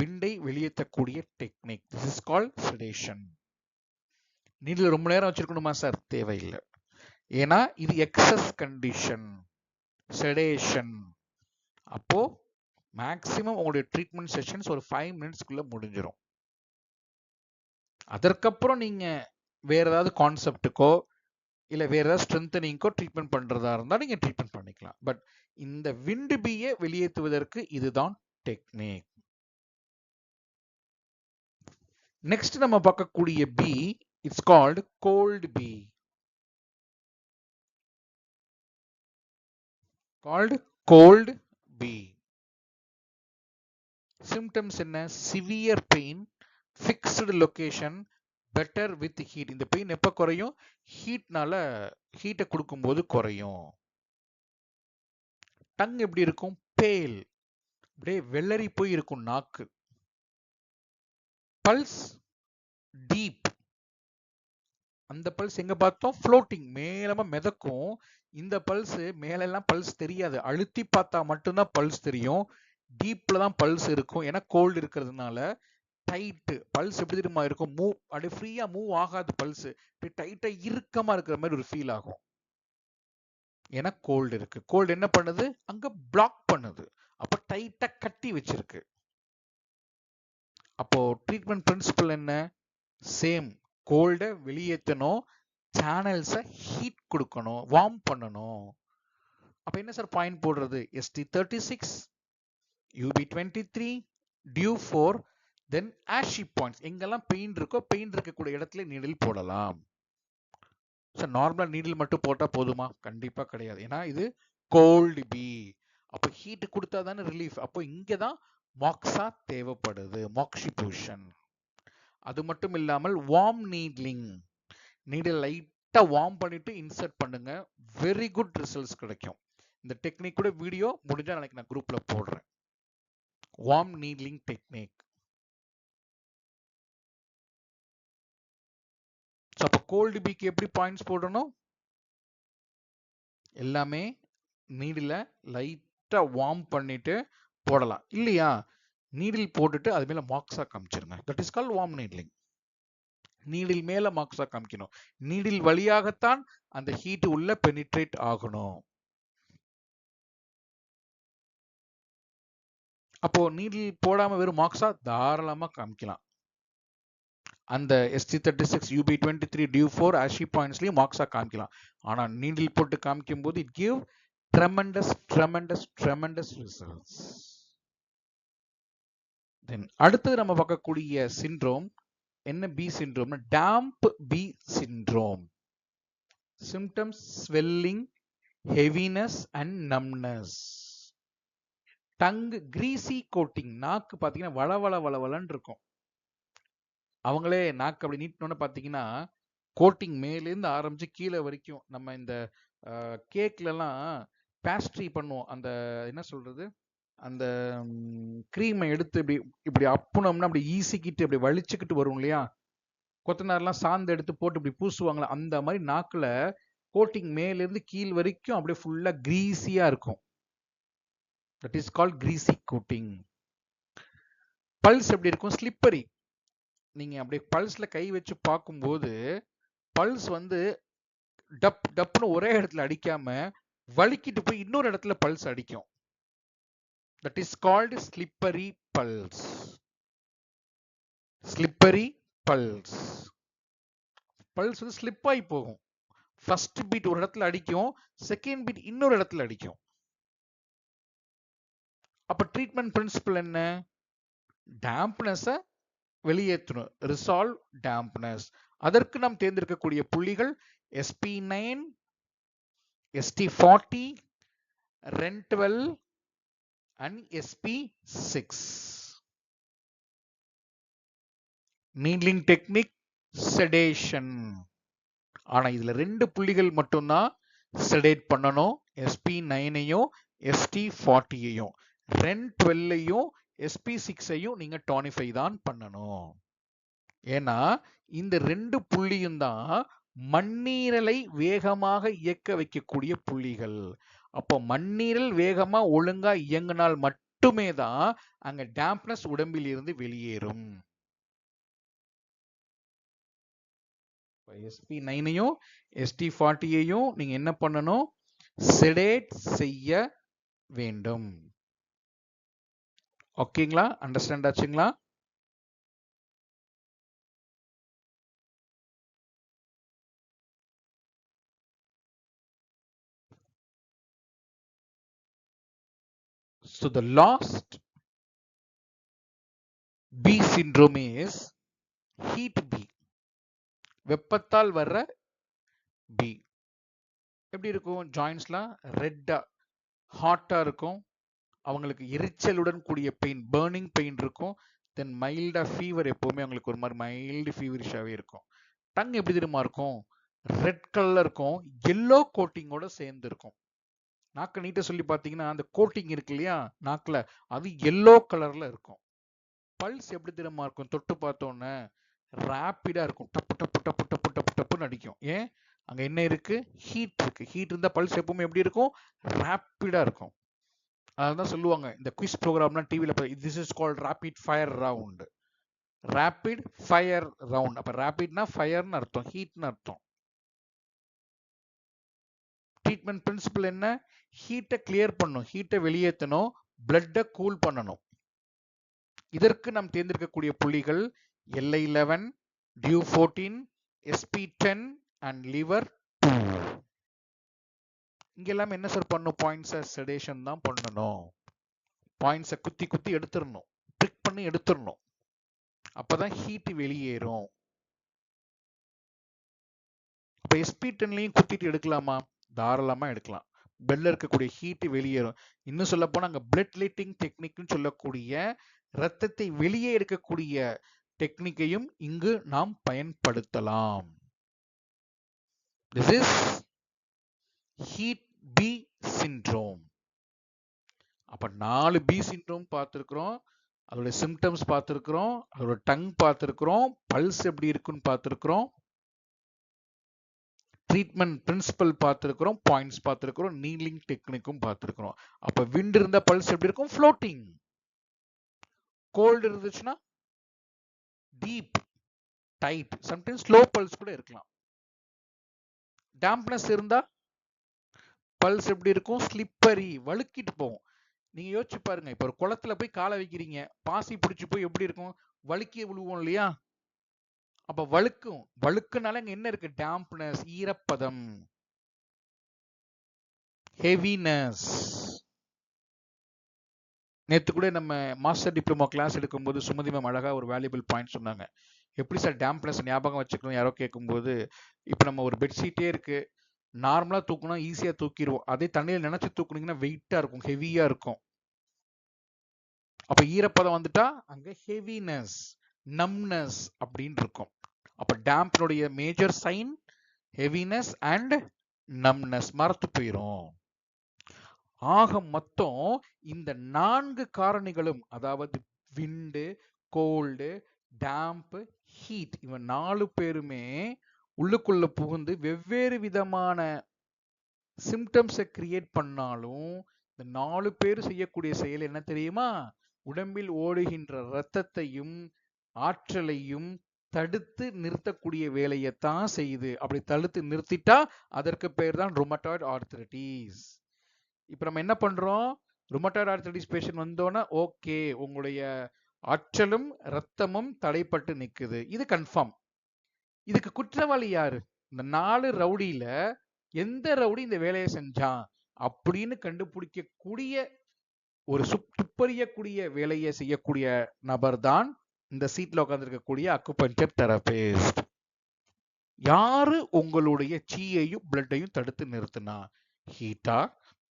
விண்டை வெளியேற்றக்கூடிய technique. This is called sedation. Needle ரொம்ப நேரம் வச்சிருக்கணுமா சார்? தேவையில்லை. ஏன்னா இது எக்ஸஸ் கண்டிஷன், செடேஷன். அப்போ மேக்ஸிமம் உங்களுடைய ட்ரீட்மெண்ட் செஷன்ஸ் ஒரு 5 மினிட்ஸ்க்குள்ள முடிஞ்சிடும். அதற்கப்புறம் நீங்க வேற ஏதாவது கான்செப்டுக்கோ இல்ல வேற ஏதாவது ஸ்ட்ரென்தனிங்கோ ட்ரீட்மெண்ட் பண்றதா இருந்தா நீங்க ட்ரீட்மெண்ட் பண்ணிக்கலாம். பட் இந்த விண்டு பியை வெளியேற்றுவதற்கு இதுதான் டெக்னிக். நெக்ஸ்ட் நம்ம பார்க்கக்கூடிய bi, it's called cold bi. Called cold bi. Symptoms என்ன? Severe pain, fixed location, better with heat. இந்த பெயின் எப்ப குறையும்? ஹீட்னால, ஹீட்டை கொடுக்கும்போது குறையும். டங் எப்படி இருக்கும்? பேல், அப்படியே வெள்ளரி போய் இருக்கும் நாக்கு. Pulse deep. அந்த பல்ஸ் எங்க பார்த்தோம்? ஃப்ளோட்டிங், மேலமா மிதக்கும். இந்த பல்ஸ் மேலெல்லாம் பல்ஸ் தெரியாது, அழுத்தி பார்த்தா மட்டும்தான் பல்ஸ் தெரியும். டீப்ல தான் பல்ஸ் இருக்கும். ஏன்னா கோல்டு இருக்கிறதுனால டைட். பல்ஸ் எப்படி தெரியுமா இருக்கும்? மூவ் அப்படியே ஃப்ரீயா மூவ் ஆகாது. பல்ஸ் டைட்டா இறுக்கமா இருக்கிற மாதிரி ஒரு ஃபீல் ஆகும். ஏன்னா கோல்டு இருக்கு. கோல்டு என்ன பண்ணுது? அங்க பிளாக் பண்ணுது. அப்ப டைட்டா கட்டி வச்சிருக்கு. அப்போ ட்ரீட்மெண்ட் பிரின்சிபல் என்ன? சேம். கோல்டை வெளியேற்றணும், சேனல்ஸை ஹீட் கொடுக்கணும், வார்ம் பண்ணணும். அப்ப என்ன சார் பாயிண்ட் போடுறது? ST36, UB23, DU4, தென் ஆஷி பாயிண்ட்ஸ். எங்கெல்லாம் பெயின் இருக்கோ பெயின் இருக்கக்கூடிய இடத்துல நீடில் போடலாம். சார் நார்மலா நீடில் மட்டும் போட்டா போதுமா? கண்டிப்பா கிடையாது. ஏன்னா இது கோல்டு பி. அப்போ ஹீட் கொடுத்தா தானே ரிலீஃப். அப்போ இங்க தான் மாக்ஸா தேவைப்படுது, மாக்ஸி பொசிஷன். அது மட்டும் இல்லாமல் வார்ம் நீட்லிங். நீடில் லைட்டா வார்ம் பண்ணிட்டு இன்சர்ட் பண்ணுங்க, வெரி குட் ரிசல்ட்ஸ் கிடைக்கும். இந்த டெக்னிக் கூட வீடியோ முடிஞ்சா நாளைக்கு நான் குரூப்ல போடுறேன். Warm needling technique. அப்ப கோல்டு பிக்கு எப்படி பாயிண்ட்ஸ் போடணும்? எல்லாமே நீடில் லைட்டா வார்ம் பண்ணிட்டு போடலாம் இல்லையா? நீடில் போட்டுட்டு அது மேல மார்க்ஸா காமிச்சிருங்க. That is called warm needling. Needle மேல மார்க்ஸா காமிக்கணும். நீடில் வழியாகத்தான் அந்த ஹீட் உள்ள பெனிட்ரேட் ஆகணும். அப்போ நீடில் போடாம வெறும் மார்க்ஸா தாராளமா காமிக்கலாம். அந்த ST36 UB23 DU4 ASHI பாயிண்ட்ஸ்லயும் மார்க்ஸா காமிக்கலாம். ஆனா நீடில் போட்டு காமிக்கும் போது it give tremendous results. Then அடுத்தது நம்ம பார்க்கக்கூடிய சிண்ட்ரோம் என்ன? Bi syndrome. Damp bi syndrome. Symptoms swelling, heaviness and numbness. Tongue greasy coating. நாக்கு பாத்தீங்கன்னா வளவளன்னு இருக்கும். அவங்களே நாக்கு அப்படி நீட்டினோன்னு பாத்தீங்கன்னா கோட்டிங் மேலேருந்து ஆரம்பிச்சு கீழே வரைக்கும். நம்ம இந்த கேக்ல எல்லாம் பேஸ்ட்ரி பண்ணுவோம். அந்த என்ன சொல்றது, அந்த கிரீமை எடுத்து இப்படி இப்படி அப்புனோம்னா அப்படி ஈசிக்கிட்டு அப்படி வலிச்சுக்கிட்டு வரும் இல்லையா? கொத்தனார்லாம் சாந்து எடுத்து போட்டு இப்படி பூசுவாங்களா? அந்த மாதிரி நாக்குல கோட்டிங் மேலேருந்து கீழ் வரைக்கும் அப்படியே ஃபுல்லா கிரீசியா இருக்கும். That is called கிரீசி coating. Pulse எப்படி இருக்கும்? ஸ்லிப்பரி. நீங்க அப்படியே பல்ஸ்ல கை வச்சு பார்க்கும்போது பல்ஸ் வந்து டப் டப்னு ஒரே இடத்துல அடிக்காம வலிக்கிட்டு போய் இன்னொரு இடத்துல பல்ஸ் அடிக்கும். That is called slippery pulse. Slippery pulse. Pulse வந்து ஸ்லிப் ஆகி போகும். ஃபர்ஸ்ட் பீட் ஒரு இடத்துல அடிக்கும், செகண்ட் பீட் இன்னொரு இடத்துல அடிக்கும். அப்ப ட்ரீட்மெண்ட் பிரின்சிபல் என்ன? டேம்ப்னஸை வெளியேற்றணும். Resolve dampness. அதற்கு நாம் தேர்ந்தெடுக்கக்கூடிய புள்ளிகள் SP9, ST40, REN12 and SP6. Needling technique, sedation. ஆனா இதுல 2 புள்ளிகள் மட்டும்தான் செடேட் பண்ணணும். SP9ஐயும் ST40ஐயும். REN12ஐயும் SP6ஐயும் நீங்க டானிஃபை தான் பண்ணணும். ஏன்னா இந்த 2 புள்ளியும் தான் மண்ணீரலை வேகமாக இயக்க வைக்கக்கூடிய புள்ளிகள். அப்போ மண்ணீரல் வேகமா ஒழுங்கா இயங்கினால் மட்டுமே தான் அங்க டேம்ப்னஸ் உடம்பில் இருந்து வெளியேறும். SP9ஐயும் ST40ஐயும் நீங்க என்ன பண்ணணும்? செடேட் செய்ய வேண்டும். ஓகேங்களா? அண்டர்ஸ்டாண்ட் ஆச்சுங்களா? So the last B syndrome is heat B. வெப்பத்தால் வர்ற B. எப்படி இருக்கும்? ஜாயின்ஸ்லாம் ரெட்டா ஹாட்டா இருக்கும். அவங்களுக்கு எரிச்சலுடன் கூடிய பெயின், பர்னிங் பெயின் இருக்கும். தென் மைல்டா ஃபீவர், எப்பவுமே அவங்களுக்கு ஒரு மாதிரி மைல்டு ஃபீவரிஷாவே இருக்கும். டங் எப்படி தெரியுமா இருக்கும்? ரெட் கலர்ல இருக்கும், எல்லோ கோட்டிங்கோட சேர்ந்து இருக்கும். நாக்கு நீட்ட சொல்லி பார்த்தீங்கன்னா அந்த கோட்டிங் இருக்கு இல்லையா நாக்குல, அது எல்லோ கலர்ல இருக்கும். பல்ஸ் எப்படி தெரியுமா இருக்கும்? தொட்டு பார்த்தோன்னே ரேப்பிடா இருக்கும். டப்பு டப்பு டப்பு டப்பு டப்பு டப்புன்னு அடிக்கும். ஏன்? அங்க என்ன இருக்கு? ஹீட் இருக்கு. ஹீட் இருந்தா பல்ஸ் எப்பவுமே எப்படி இருக்கும்? ரேப்பிடா இருக்கும். அதான் சொல்லுவாங்க இந்த குவிஸ் ப்ரோக்ராம்லாம் டிவில, this is called rapid fire round. Rapid fire round. அப்ப ரேபிட்னா ஃபயர்னு அர்த்தம், ஹீட்னு அர்த்தம். ட்ரீட்மெண்ட் பிரின்சிபல் என்ன? ஹீட்டை கிளியர் பண்ணணும், ஹீட்டை வெளியேற்றணும், பிளட்டை கூல் பண்ணணும். இதற்கு நாம் தேர்ந்தெடுக்கக்கூடிய புள்ளிகள் LI11, DU14, SP10 and liver 2. இங்க எல்லாம் என்ன சார் பண்ணணும்? பாயிண்ட்ஸை செடேஷன் தான் பண்ணணும். பாயிண்ட்ஸை குத்தி குத்தி எடுத்துடணும், பிரிக் பண்ணி எடுத்துடணும். அப்பதான் ஹீட் வெளியேறும். இப்ப SP10லயும் குத்திட்டு எடுக்கலாமா? தாராளமா எடுக்கலாம். பிளட்ல இருக்கக்கூடிய ஹீட் வெளியேறும். இன்னும் சொல்ல போனா அங்க பிளட் லீட்டிங் டெக்னிக்னு சொல்லக்கூடிய ரத்தத்தை வெளியே எடுக்கக்கூடிய டெக்னிக்கையும் இங்கு நாம் பயன்படுத்தலாம். This is heat B syndrome. அப்ப 4 B syndrome பார்த்திருக்கிறோம். அதோட சிம்டம்ஸ் பார்த்திருக்கிறோம், அதோட டங் பார்த்திருக்கிறோம், பல்ஸ் எப்படி இருக்குன்னு பார்த்திருக்கிறோம். ட்ரீட்மெண்ட் பிரின்சிபல் பார்த்துருக்கிறோம், பாயிண்ட்ஸ் பார்த்துருக்கிறோம், நீலிங் டெக்னிக்கும் பார்த்துருக்கிறோம். அப்ப விண்ட் இருந்தா பல்ஸ் எப்படி இருக்கும்? ஃப்ளோட்டிங். கோல்டு இருந்துச்சுன்னா deep, tight, sometimes slow pulse கூட இருக்கலாம். டேம்ப்னஸ் இருந்தா பல்ஸ் எப்படி இருக்கும்? ஸ்லிப்பரி, வழுக்கிட்டு போகும். நீங்க யோசிச்சு பாருங்க, இப்ப ஒரு குளத்துல போய் காலை வைக்கிறீங்க, பாசி பிடிச்சு போய் எப்படி இருக்கும்? வழுக்கி விழுவோம் இல்லையா? அப்ப வழுக்கும். வழுக்குனால இங்க என்ன இருக்கு? டேம்ப்னஸ், ஈரப்பதம், ஹெவினஸ். நேத்து கூட நம்ம மாஸ்டர் டிப்ளமோ கிளாஸ் எடுக்கும்போது சுமதி மேம் அழகா ஒரு வேல்யூபிள் பாயிண்ட் சொன்னாங்க. எப்படி சார் டேம்ப்னஸ் ஞாபகம் வச்சுக்கணும் யாரோ கேட்கும்போது, இப்ப நம்ம ஒரு பெட்ஷீட்டே இருக்கு, நார்மலா தூக்கணும் ஈஸியா தூக்கிடுவோம். அதே தண்ணியில் நினைச்சு தூக்குனீங்கன்னா வெயிட்டா இருக்கும், ஹெவியா இருக்கும். அப்ப ஈரப்பதம் வந்துட்டா அங்க ஹெவினஸ், நம்னஸ் அப்படின்னு இருக்கும். அப்ப டேம்ப்னுடைய major sign heaviness and numbness, மரத்து போயிரும். ஆக மொத்தம் இந்த 4 காரணிகளும், அதாவது விண்டு, கோல்டு, டேம்ப், ஹீட், இவன் 4 பேருமே உள்ளுக்குள்ள புகுந்து வெவ்வேறு விதமான சிம்டம்ஸை கிரியேட் பண்ணாலும் இந்த 4 பேர் செய்யக்கூடிய செயல் என்ன தெரியுமா? உடம்பில் ஓடுகின்ற இரத்தத்தையும் ஆற்றலையும் தடுத்து நிறுத்தக்கூடிய வேலையைத்தான் செய்யுது. அப்படி தடுத்து நிறுத்திட்டா அதற்கு பேர் தான் ருமட்டாய்டு ஆர்த்ரைட்டிஸ். இப்ப நம்ம என்ன பண்றோம்? ருமட்டாய்டு ஆர்த்ரைட்டிஸ் பேஷண்ட் வந்தோன்னா ஓகே, உங்களுடைய ஆற்றலும் ரத்தமும் தடைப்பட்டு நிக்குது, இது கன்ஃபார்ம். இதுக்கு குற்றவாளி யாரு? இந்த 4 ரவுடியில எந்த ரவுடி இந்த வேலையை செஞ்சான் அப்படின்னு கண்டுபிடிக்கக்கூடிய ஒரு துப்பறியக்கூடிய வேலையை செய்யக்கூடிய நபர் தான் இந்த சீட்ல உட்கார்ந்திருக்கக்கூடிய அக்குபஞ்சர் தெரபிஸ்ட். யாரு உங்களுடைய சீயையும் பிளட்டையும் தடுத்து நிறுத்தினா? ஹீட்டா,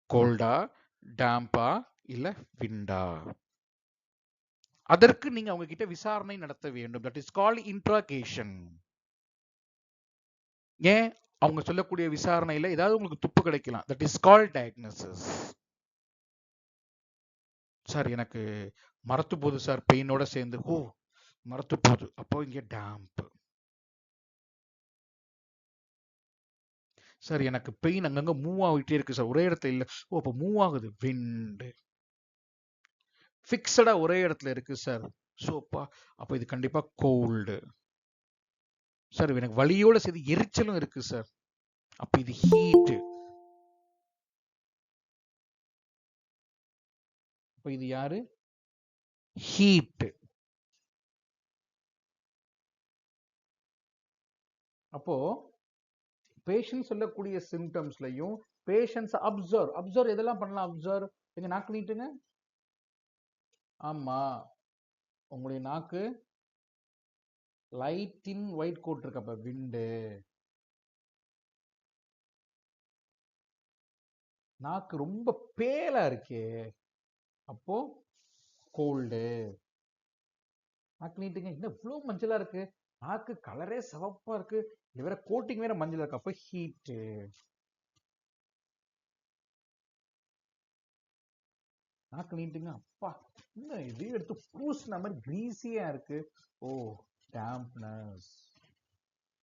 கோல்டா, டேம்பா, இல்ல விண்டா? அதற்கு நீங்க அவங்க கிட்ட விசாரணை நடத்த வேண்டும். That is called interrogation. ஏன் அவங்க சொல்லக்கூடிய விசாரணையில ஏதாவது உங்களுக்கு துப்பு கிடைக்கலாம். That is called diagnosis. Sir எனக்கு மரத்து போகுது சார், பெயினோட சேர்ந்து. ஓ, மரத்து போகுது, அப்போ இங்க டேம்ப். சார் எனக்கு பெயின் அங்கங்க மூவ் ஆகிட்டே இருக்கு சார், ஒரே இடத்துல இல்ல. ஓ, அப்போ மூவ் ஆகுது, விண்ட். ஃபிக்ஸடா ஒரே இடத்துல இருக்கு சார், சோப்பா, அப்போ இது கண்டிப்பா கோல்டு. சார் எனக்கு வலியோட சேர்த்து எரிச்சலும் இருக்கு சார், அப்ப இது ஹீட். அப்ப இது யாரு? ஹீட். அப்போ பேஷண்ட் சொல்லக்கூடிய சிம்டம்ஸ்லயும் பேஷண்ட்ஸ் அப்சர்வ் எதெல்லாம் பண்ணலாம்? அப்சர்வ், எங்க நாக்கு நீட்டுங்க. ஆமா, உங்களுடைய நாக்கு லைட் இன் ஒயிட் கோட் இருக்கு, அப்ப விண்டு. நாக்கு ரொம்ப பேலா இருக்கே, அப்போ கோல்டு. நாக்கு நீட்டுங்க. என்ன இவ்வளவு மஞ்சளா இருக்கு, நாக்கு கலரே சிவப்பா இருக்கு, இது வேற கோட்டிங் வேற மஞ்சளா இருக்கு, அப்ப ஹீட். நாக்கு நீட்டுங்க. அப்பா, இன்னும் இதையும் எடுத்து பூசின மாதிரி கிரீஸியா இருக்கு, ஓ டேம்ப்னஸ்.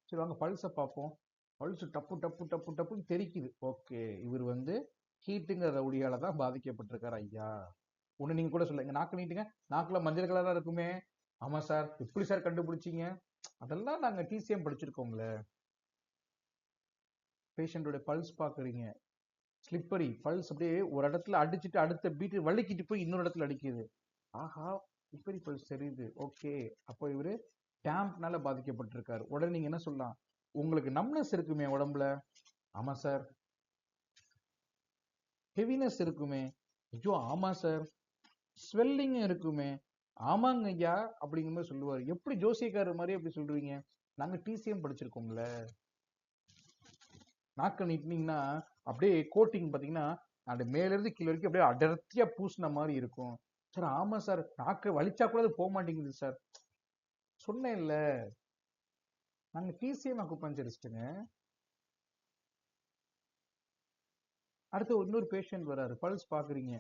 சரி வாங்க பல்ஸை பார்ப்போம். பல்ஸ் டப்பு டப்பு டப்பு டப்புன்னு தெரிக்குது. ஓகே, இவர் வந்து ஹீட்டுங்கிற ரவுடியால தான் பாதிக்கப்பட்டிருக்காரு ஐயா. ஒண்ணு நீங்க கூட சொல்ல, எங்க நாக்கு நீட்டுங்க, நாக்குல மஞ்சள் கலரா இருக்குமே. ஆமா சார், எப்படி சார் கண்டுபிடிச்சீங்க? அதெல்லாம் நாங்க டிசிஎம் படிச்சிருக்கோம்ல. பேஷண்டோட பல்ஸ் பாக்குறீங்க, ஸ்லிப்பரி பல்ஸ், அப்படியே ஒரு இடத்துல அடிச்சுட்டு அடுத்த பீட் வலிக்கிட்டு போய் இன்னொரு இடத்துல அடிக்குது. ஆஹா, ஸ்லிப்பரி பல்ஸ் தெரியுது. ஓகே, அப்போ இவரு டேம்ப்னால பாதிக்கப்பட்டிருக்காரு. உடனே நீங்க என்ன சொல்லலாம்? உங்களுக்கு நம்னஸ் இருக்குமே உடம்புல. ஆமா சார். ஹெவினஸ் இருக்குமே. ஐயோ ஆமா சார். ஸ்வெல்லிங் இருக்குமே. ஆமாங்க ஐயா அப்படிங்கிற மாதிரி சொல்லுவாரு. எப்படி ஜோசியக்காரர் மாதிரி எப்படி சொல்றீங்க? நாங்க டிசிஎம் படிச்சிருக்கோம்ல. நாக்க நீட்டினீங்கன்னா அப்படியே கோட்டிங் பாத்தீங்கன்னா அந்த மேல இருந்து கீழே வரைக்கும் அப்படியே அடர்த்தியா பூசின மாதிரி இருக்கும். சார் ஆமா சார், நாக்க வலிச்சா கூட அது போக மாட்டேங்குது சார். சொன்னேன்ல, நாங்க டிசிஎம் அக்குபஞ்சரிஸ்ட்டுங்க. அடுத்து இன்னொரு பேஷண்ட் வராரு, பல்ஸ் பாக்குறீங்க,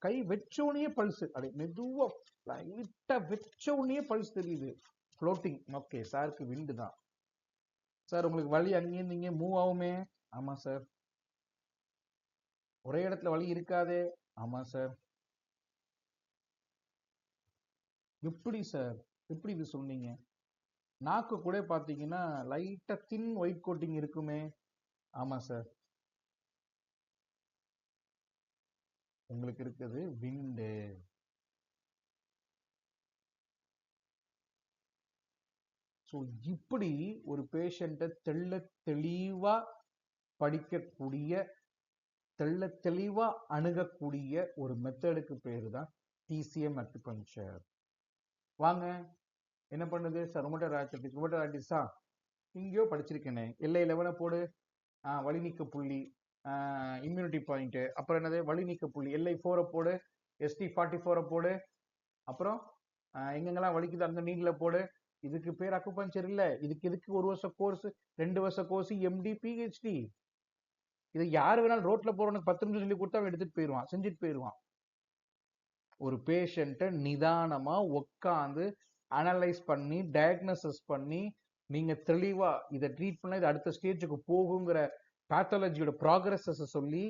கை வெச்சோடனே பல்ஸ், அப்படியே மெதுவா லைட்டா வெச்சோடனே பல்ஸ் தெரியுது, ஃப்ளோட்டிங். ஓகே, சாருக்கு விண்டு தான். சார் உங்களுக்கு வலி அங்கேயும் இங்கே மூவ் ஆகுமே. ஆமா சார். ஒரே இடத்துல வலி இருக்காதே. ஆமா சார். எப்படி சார், எப்படி இது சொன்னீங்க? நாக்கு கூட பாத்தீங்கன்னா லைட்டா தின் ஒயிட் கோட்டிங் இருக்குமே. ஆமா சார். உங்களுக்கு இருக்குது விண்டு. ஸோ இப்படி ஒரு பேஷண்ட்டை தெளிவா படிக்கக்கூடிய, தெளிவா அணுகக்கூடிய ஒரு மெத்தடுக்கு பேரு தான் டிசிஎம் அக்குபஞ்சர். வாங்க, என்ன பண்ணுது சார்? ரொமட்டோராய்டிஸா எங்கேயோ படிச்சிருக்கேனே. LI11 போடு, வலி நீக்க புள்ளி, இம்யூனிட்டி பாயிண்ட். அப்புறம் என்னது? வலி நீக்க புள்ளி. LI4 போடு, ST44 போடு. அப்புறம் எங்கெங்கெல்லாம் வலிக்குது அந்த நீங்கள போடு. இதுக்கு பேர் அக்குபஞ்சர் இல்ல. இதுக்கு 1 வருஷம் கோர்ஸ், 2 வருஷம் கோர்ஸ், MD PhD. இது யாரு வேணாலும் ரோட்ல போறவனுக்கு 10 நிமிஷம் சொல்லி கொடுத்தா அவன் எடுத்துட்டு போயிடுவான், செஞ்சுட்டு போயிடுவான். ஒரு பேஷண்ட்டை நிதானமா உட்காந்து அனலைஸ் பண்ணி டயக்னோசிஸ் பண்ணி நீங்க தெளிவா இதை ட்ரீட் பண்ண இது அடுத்த ஸ்டேஜுக்கு போகுங்கிற பேத்தாலஜியோட ப்ராக்ரஸஸ் சொல்லி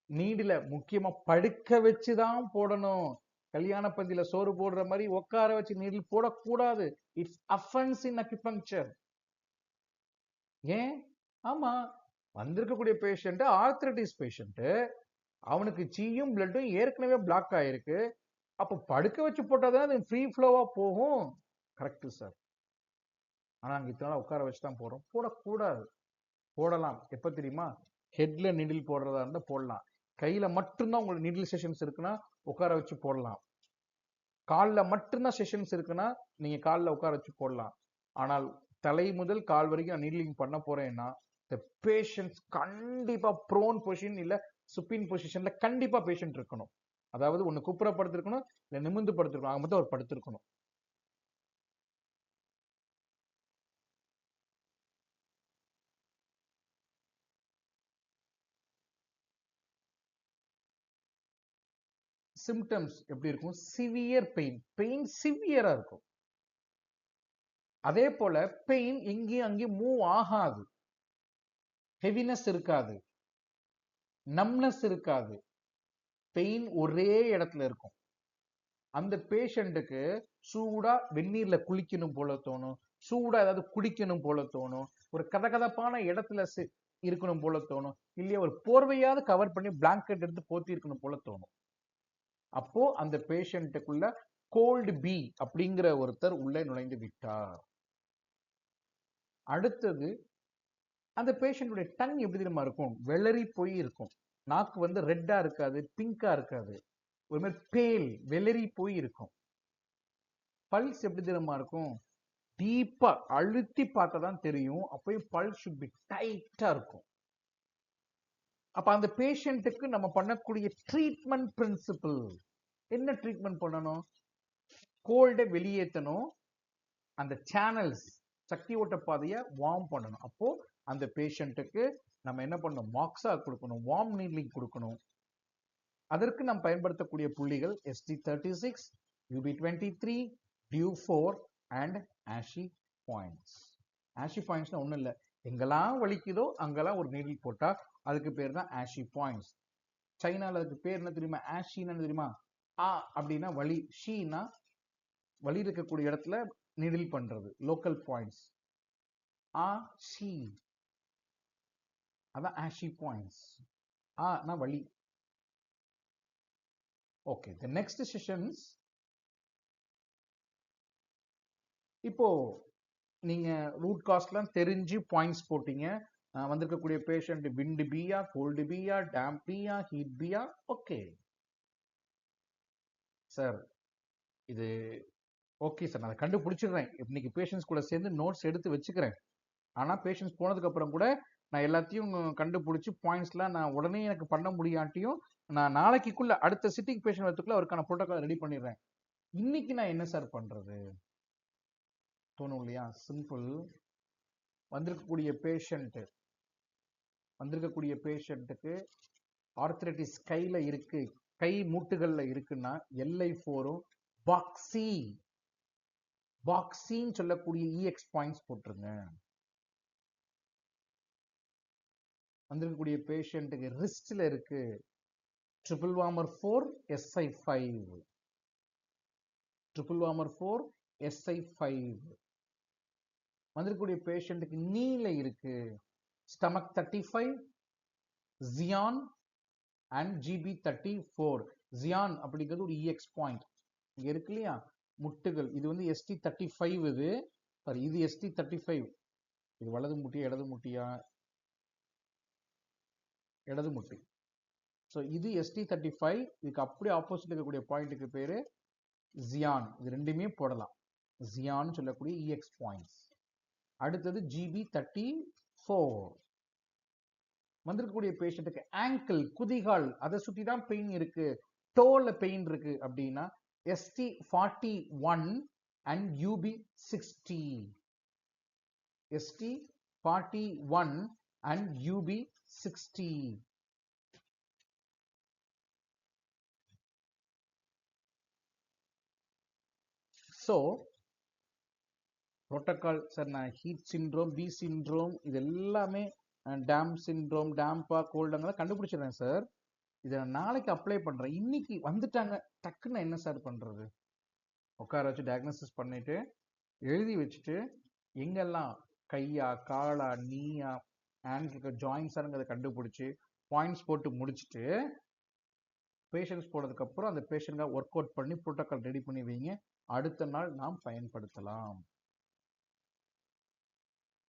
நீடில முக்கியமா படுக்க வச்சுதான் போடணும். கல்யாண பந்தியில சோறு போடுற மாதிரி உட்கார வச்சு நீடில் போடக்கூடாது. It's offence in acupuncture. ஏன்? ஆமா, வந்திருக்கக்கூடிய பேஷண்ட் ஆர்த்ரைட்டிஸ் பேஷண்ட், அவனுக்கு சீயும் பிளட்டும் ஏற்கனவே பிளாக் ஆயிருக்கு. அப்ப படுக்க வச்சு போட்டாதான் அது ஃப்ரீ ஃப்ளோவா போகும். Correct sir. ஆனா அங்க இத்தனை உட்கார வச்சு தான் போறோம். போடக்கூடாது. போடலாம் எப்ப தெரியுமா? ஹெட்ல நிடில் போடுறதா இருந்தா போடலாம். கையில மட்டும்தான் உங்களுக்கு நிடில் செஷன்ஸ் இருக்குன்னா உட்கார வச்சு போடலாம். காலில் மட்டும்தான் செஷன்ஸ் இருக்குன்னா நீங்க காலில் உட்கார வச்சு போடலாம். ஆனால் தலை முதல் கால் வரைக்கும் நீட்லிங் பண்ண போறேன்னா பேஷண்ட்ஸ் கண்டிப்பா ப்ரோன் பொசிஷன் இல்ல சுப்பின் பொசிஷன்ல கண்டிப்பா பேஷண்ட் இருக்கணும். அதாவது ஒண்ணு குப்புற படுத்திருக்கணும், இல்ல நிமிர்ந்து படுத்திருக்கணும். ஆக மொத்தம் அவர் படுத்திருக்கணும். சிம்டம்ஸ் எப்படி இருக்கும்? சிவியர் பெயின் சிவியரா இருக்கும். அதே போல பெயின் எங்கேயும் அங்கேயும் மூவ் ஆகாது. ஹெவினஸ் இருக்காது, நம்னஸ் இருக்காது. பெயின் ஒரே இடத்துல இருக்கும். அந்த பேஷண்ட்டுக்கு சூடா வெந்நீர்ல குளிக்கணும் போல தோணும், சூடா ஏதாவது குடிக்கணும் போல தோணும், ஒரு கதகதப்பான இடத்துல இருக்கணும் போல தோணும், இல்லையா ஒரு போர்வையாவது கவர் பண்ணி பிளாங்கெட் எடுத்து போத்தி இருக்கணும் போல தோணும். அப்போ அந்த பேஷண்ட்டுக்குள்ள கோல்டு பி அப்படிங்கிற ஒருத்தர் உள்ளே நுழைந்து விட்டார். அடுத்தது அந்த பேஷண்ட்டுடைய டங் எப்படி தெரியுமா இருக்கும்? வெளரி போய் இருக்கும். நாக்கு வந்து ரெட்டா இருக்காது, பிங்கா இருக்காது, ஒரு மாதிரி பேல் வெளரி போய் இருக்கும். பல்ஸ் எப்படி தெரியுமா இருக்கும்? டீப்பா அழுத்தி பார்த்தா தான் தெரியும். அப்பயும் பல்ஸ் ஷுட் பி டைட்டா இருக்கும். அப்ப அந்த பேஷண்ட்டுக்கு நம்ம பண்ணக்கூடிய ட்ரீட்மெண்ட் பிரின்சிபிள் என்ன? ட்ரீட்மெண்ட் பண்ணணும், கோல்டை வெளியேற்றணும், அந்த சேனல்ஸ் சக்தி ஓட்ட பாதையை வார்ம் பண்ணணும். அப்போ அந்த பேஷண்ட்டுக்கு நம்ம என்ன பண்ணணும்? மாக்ஸா கொடுக்கணும், வார்ம் நீட்லிங் கொடுக்கணும். அதற்கு நாம் பயன்படுத்தக்கூடிய புள்ளிகள் ST36, UB23, DU4 and ashi points. ஆஷி பாயிண்ட்ஸ்னா ஒன்றும் இல்லை, எங்கெல்லாம் வலிக்குதோ அங்கெல்லாம் ஒரு நீடில் போட்டா அதுக்கு பேர் தான் ஆஷி பாயிண்ட்ஸ். சைனால அதுக்கு பேர் என்ன தெரியுமா? ஆஷின்னு தெரியுமா? ஆ அப்படின்னா வலி, ஷீனா வலி இருக்கக்கூடிய இடத்துல நீடில் பண்றது, லோக்கல் பாயிண்ட்ஸ். ஆ ஷி, அதான் ஆஷி பாயிண்ட்ஸ். ஆனா வலி. Okay, the next sessions. இப்போ நீங்க ரூட் காஸ்ட்லாம் தெரிஞ்சு பாயிண்ட்ஸ் போட்டீங்க. வந்திருக்கக்கூடிய பேஷண்ட் விண்ட் பியா, கோல்டு பியா, டேம்ப் பியா, ஹீட் பியா. ஓகே சார், இது ஓகே சார், நான் கண்டுபிடிச்சிடுறேன். இன்னைக்கு பேஷண்ட்ஸ் கூட சேர்ந்து நோட்ஸ் எடுத்து வச்சுக்கிறேன். ஆனா பேஷண்ட்ஸ் போனதுக்கு அப்புறம் கூட நான் எல்லாத்தையும் கண்டுபிடிச்சு பாயிண்ட்ஸ்லாம் நான் உடனே எனக்கு பண்ண முடியாட்டியும் நான் நாளைக்குள்ள அடுத்த சிட்டிங் பேஷண்ட் வரதுக்குள்ள அவருக்கான ப்ரோட்டோகால் ரெடி பண்ணிடுறேன். இன்னைக்கு நான் என்ன சார் பண்றது தோணும் இல்லையா? சிம்பிள். வந்திருக்கக்கூடிய பேஷண்ட்டுக்கு ஆர்த்ரைட்டிஸ் கையில இருக்கு, கை மூட்டுகள்ல இருக்குன்னா LI4 பாக்ஸின்னு சொல்லக்கூடிய EX பாயிண்ட்ஸ் போட்டுருங்க. வந்திருக்கக்கூடிய பேஷண்ட்டுக்கு ரிஸ்ட்ல இருக்கு triple warmer 4 SI5 triple warmer 4 SI5 வந்திருக்கக்கூடிய பேஷண்ட்டுக்கு நீல இருக்கு stomach 35 Ziyan and GB34 Ziyan அப்படிங்கிறது ஒரு EX பாயிண்ட் இங்க இருக்கு இல்லையா முட்டுகள் இது வந்து ST35 இது சாரி இது ST35 இது வலது முட்டியா இடது முட்டியா இடது முட்டி ஸோ இது ST35 இதுக்கு அப்படியே ஆப்போசிட் இருக்கக்கூடிய பாயிண்ட்டுக்கு பேரு ஜியான் இது ரெண்டுமே போடலாம் ஜியான் சொல்லக்கூடிய EX பாயிண்ட்ஸ் அடுத்தது GB34 வந்திருக்கக்கூடிய பேஷண்ட்டுக்கு ஆங்கிள் குதிகால் அதை சுற்றி தான் பெயின் இருக்கு டோல பெயின் இருக்கு அப்படின்னா ST41 and UB60 ST41 and UB60 so protocol sir நான் ஹீட் சிண்ட்ரோம் பி சிண்ட்ரோம் இது எல்லாமே டேம் சிண்ட்ரோம் டேம்பா கோல்டுங்கெல்லாம் கண்டுபிடிச்சிடுறேன் சார் இதை நான் நாளைக்கு அப்ளை பண்றேன் இன்னைக்கு வந்துட்டாங்க டக்குன்னு என்ன சார் பண்றது உட்கார வச்சு டயக்னோசிஸ் பண்ணிட்டு எழுதி வச்சுட்டு எங்கெல்லாம் கையா காலா நீயா ஹேண்ட்லுக்கு ஜாயின்ஸாங்கிறத கண்டுபிடிச்சி பாயிண்ட்ஸ் போட்டு முடிச்சுட்டு பேஷண்ட்ஸ் போனதுக்கு அப்புறம் அந்த பேஷண்ட்காக ஒர்க் அவுட் பண்ணி புரோட்டோகால் ரெடி பண்ணி வைங்க அடுத்த நாள் நாம் பயன்படுத்தலாம்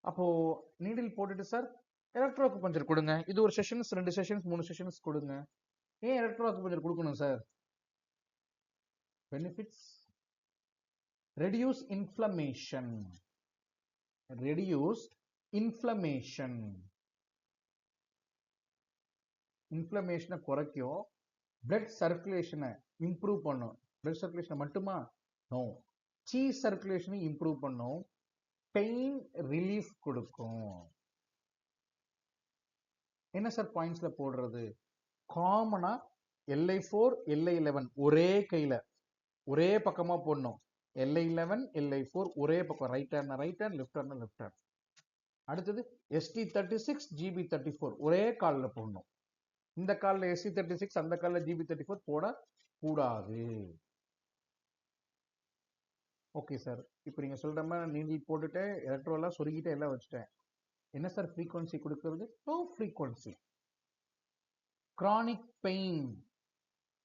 அப்போ நீடில் போட்டுட்டு சார் எலக்ட்ரோ அக்குபஞ்சர் கொடுங்க இது ஒரு செஷன்ஸ் 2 செஷன்ஸ் 3 செஷன்ஸ் கொடுங்க ஏன் எலக்ட்ரோ அக்குபஞ்சர் கொடுக்கணும் சார் பெனிஃபிட்ஸ் ரெடியூஸ் இன்ஃப்ளமேஷன் இன்ஃப்ளமேஷனை குறைக்கும் பிளட் சர்க்குலேஷனை இம்ப்ரூவ் பண்ணும் பிளட் சர்க்குலேஷனை மட்டுமா நோ சி சர்க்குலேஷனை இம்ப்ரூவ் பண்ணும் பெயின் ரிலீஃப் கொடுக்கும் என்ன சார் பாயிண்ட்ஸ்ல போடுறது காமனா LI4 LI11 ஒரே கையில ஒரே பக்கமா போடணும் LI11 LI4 ஒரே பக்கம் ரைட் ஹேண்ட் லெஃப்ட் ஹேண்ட் அடுத்தது ST36 GB34 ஒரே கால்ல போடணும் இந்த கால்ல ST36 அந்த கால்ல GB34 போட கூடாது ஓகே சார் இப்போ நீங்க சொல்ற மாதிரி நீடில் போட்டுட்டு எலக்ட்ரோலாம் சொருகிட்டு எல்லாம் வச்சுட்டேன் என்ன சார் ஃப்ரீக்வன்சி கொடுக்கிறது லோ ஃப்ரீக்வன்சி கிரானிக் பெயின்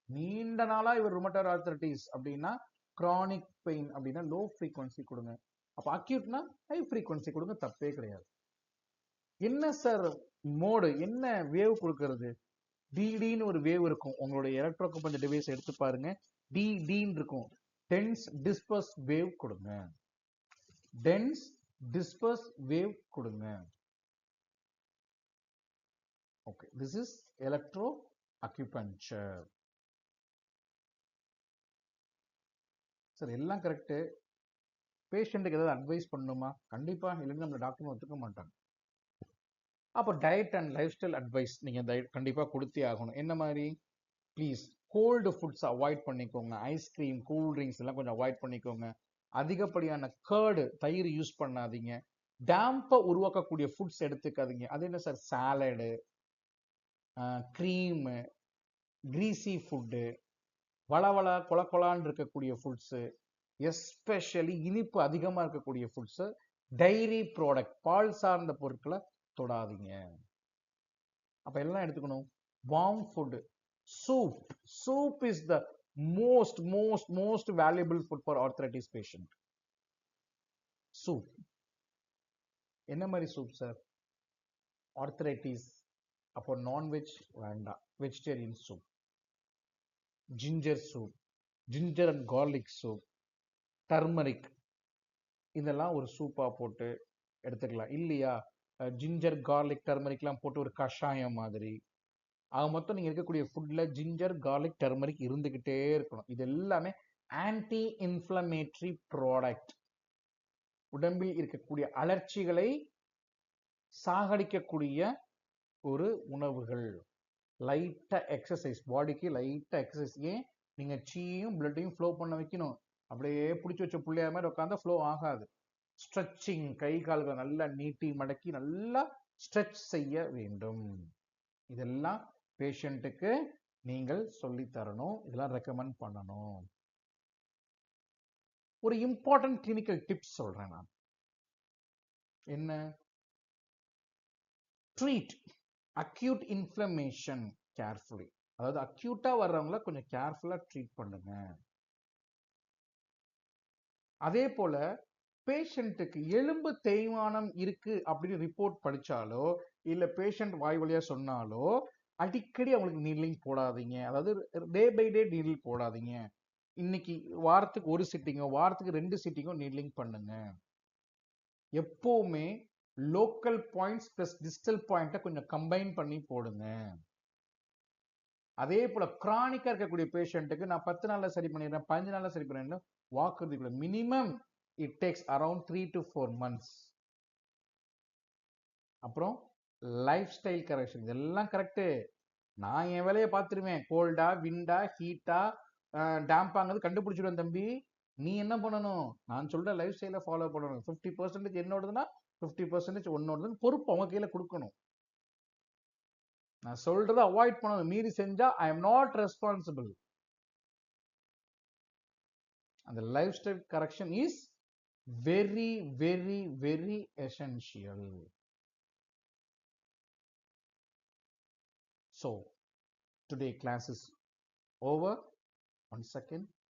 நீண்ட நாளா இவர் ருமட்டாய்டு ஆர்த்ரைட்டிஸ் அப்படின்னா கிரானிக் பெயின் அப்படின்னா லோ ஃப்ரீக்வன்சி கொடுங்க அப்ப அக்யூட்னா ஹை ஃப்ரீக்வன்சி கொடுங்க தப்பே கிடையாது என்ன சார் மோடு என்ன வேவ் கொடுக்கிறது டிடின்னு ஒரு வேவ் இருக்கும் உங்களுடைய எலக்ட்ரோ அக்குபஞ்சர் டிவைஸ் எடுத்து பாருங்க டிடின்னு இருக்கும் டென்ஸ் டிஸ்பர்ஸ் வேவ் கொடுங்க டென்ஸ் டிஸ்பர்ஸ் வேவ் கொடுங்க okay this is electro acupuncture sir எல்லாம் கரெக்ட் பேஷண்ட்டுக்கு ஏதாவது அட்வைஸ் பண்ணணுமா கண்டிப்பா இல்லைன்னு நம்ம டாக்டர் ஒத்துக்க மாட்டாங்க அப்போ diet and life style advice நீங்க கண்டிப்பா கொடுத்தே ஆகணும் என்ன மாதிரி ப்ளீஸ் கோல்டு ஃபுட்ஸ் அவாய்ட் பண்ணிக்கோங்க ஐஸ்கிரீம் கூல் ட்ரிங்க்ஸ் எல்லாம் கொஞ்சம் அவாய்ட் பண்ணிக்கோங்க அதிகப்படியான கேர்டு தயிர் யூஸ் பண்ணாதீங்க டேம்பை உருவாக்கக்கூடிய ஃபுட்ஸ் எடுத்துக்காதீங்க அது என்ன சார் சாலடு க்ரீமு கிரீசி ஃபுட்டு வளவள கொலன்னு இருக்கக்கூடிய ஃபுட்ஸு எஸ்பெஷலி இனிப்பு அதிகமாக இருக்கக்கூடிய ஃபுட்ஸு டைரி ப்ராடக்ட் பால் சார்ந்த பொருட்களை தொடாதீங்க அப்ப எல்லாம் எடுத்துக்கணும் warm food soup is the most valuable food for arthritis patient soup என்ன மாதிரி சூப் சார் ஆர்த்ரைட்டிஸ் அப்போ நான்வெஜ் வேண்டாம் vegetarian soup ginger and garlic soup turmeric இதெல்லாம் ஒரு சூப்பா போட்டு எடுத்துக்கலாம் இல்லையா ஜிஞ்சர் கார்லிக் டர்மரிக்லாம் போட்டு ஒரு கஷாயம் மாதிரி ஆக மொத்தம் நீங்க இருக்கக்கூடிய ஃபுட்ல ஜிஞ்சர் கார்லிக் டர்மரிக் இருந்துகிட்டே இருக்கணும் இது எல்லாமே ஆன்டி இன்ஃப்ளமேட்டரி ப்ராடக்ட் உடம்பில் இருக்கக்கூடிய அலர்ச்சிகளை சாகடிக்கக்கூடிய ஒரு உணவுகள் லைட்டா எக்ஸசைஸ் பாடிக்கு லைட்டா எக்ஸசைஸ் ஏன் நீங்க சீயும் பிளட்டையும் ஃப்ளோ பண்ண வைக்கணும் அப்படியே பிடிச்சி வச்ச பிள்ளையா மாதிரி உட்காந்தா ஃப்ளோ ஆகாது ஸ்ட்ரெச்சிங் கை கால்கள் நல்லா நீட்டி மடக்கி நல்லா ஸ்ட்ரெச் செய்ய வேண்டும். இதெல்லாம் பேஷண்ட்டுக்கு நீங்கள் சொல்லி தரணும். இதெல்லாம் ரெக்கமெண்ட் பண்ணணும். ஒரு இம்பார்ட்டன்ட் கிளினிக்கல் டிப்ஸ் சொல்றேன் நான். என்ன? Treat acute inflammation carefully. அதாவது அக்யூட்டா வர்றவங்கள கொஞ்சம் கேர்ஃபுல்லா ட்ரீட் பண்ணுங்க. அதே போல பேஷண்ட்டுக்கு எலும்பு தேய்மானம் இருக்கு அப்படின்னு ரிப்போர்ட் படிச்சாலோ இல்ல பேஷண்ட் வாய் வழியா சொன்னாலோ அடிக்கடி அவங்களுக்கு நீட்லிங் போடாதீங்க. அதாவது டே பை டே நீடில் போடாதீங்க. இன்னைக்கு வாரத்துக்கு ஒரு சிட்டிங்கோ வாரத்துக்கு 2 சிட்டிங்கோ நீட்லிங் பண்ணுங்க. எப்பவுமே லோக்கல் பாயிண்ட்ஸ் பிளஸ் டிஸ்டல் பாயிண்ட்டை கொஞ்சம் கம்பைன் பண்ணி போடுங்க. அதே போல கிரானிக்கா இருக்கக்கூடிய பேஷண்ட்டுக்கு நான் 10 நாள்ல சரி பண்ணிடுறேன் 15 நாள்ல சரி பண்ணிடுறேன் வாக்குறுதி minimum it takes around 3 to 4 months. அப்புறம் லைஃப் ஸ்டைல் கரெக்ஷன் இதெல்லாம் கரெக்ட். நான் என் வேலையை பார்த்துருவேன். கோல்டா விண்டா ஹீட்டா டேம்பாங்கிறது கண்டுபிடிச்சிடுவேன் தம்பி. நீ என்ன பண்ணணும்? நான் சொல்ற லைஃப் ஸ்டைலை ஃபாலோ பண்ணணும். 50% என்னோடதுன்னா 50% உன்னோடதுன்னு பொறுப்பு அவங்க கையில கொடுக்கணும். நான் சொல்றதை அவாய்ட் பண்ணணும். மீறி செஞ்சா ஐ எம் நாட் ரெஸ்பான்சிபிள். அந்த life style correction is very very very essential. So today class is over. One second.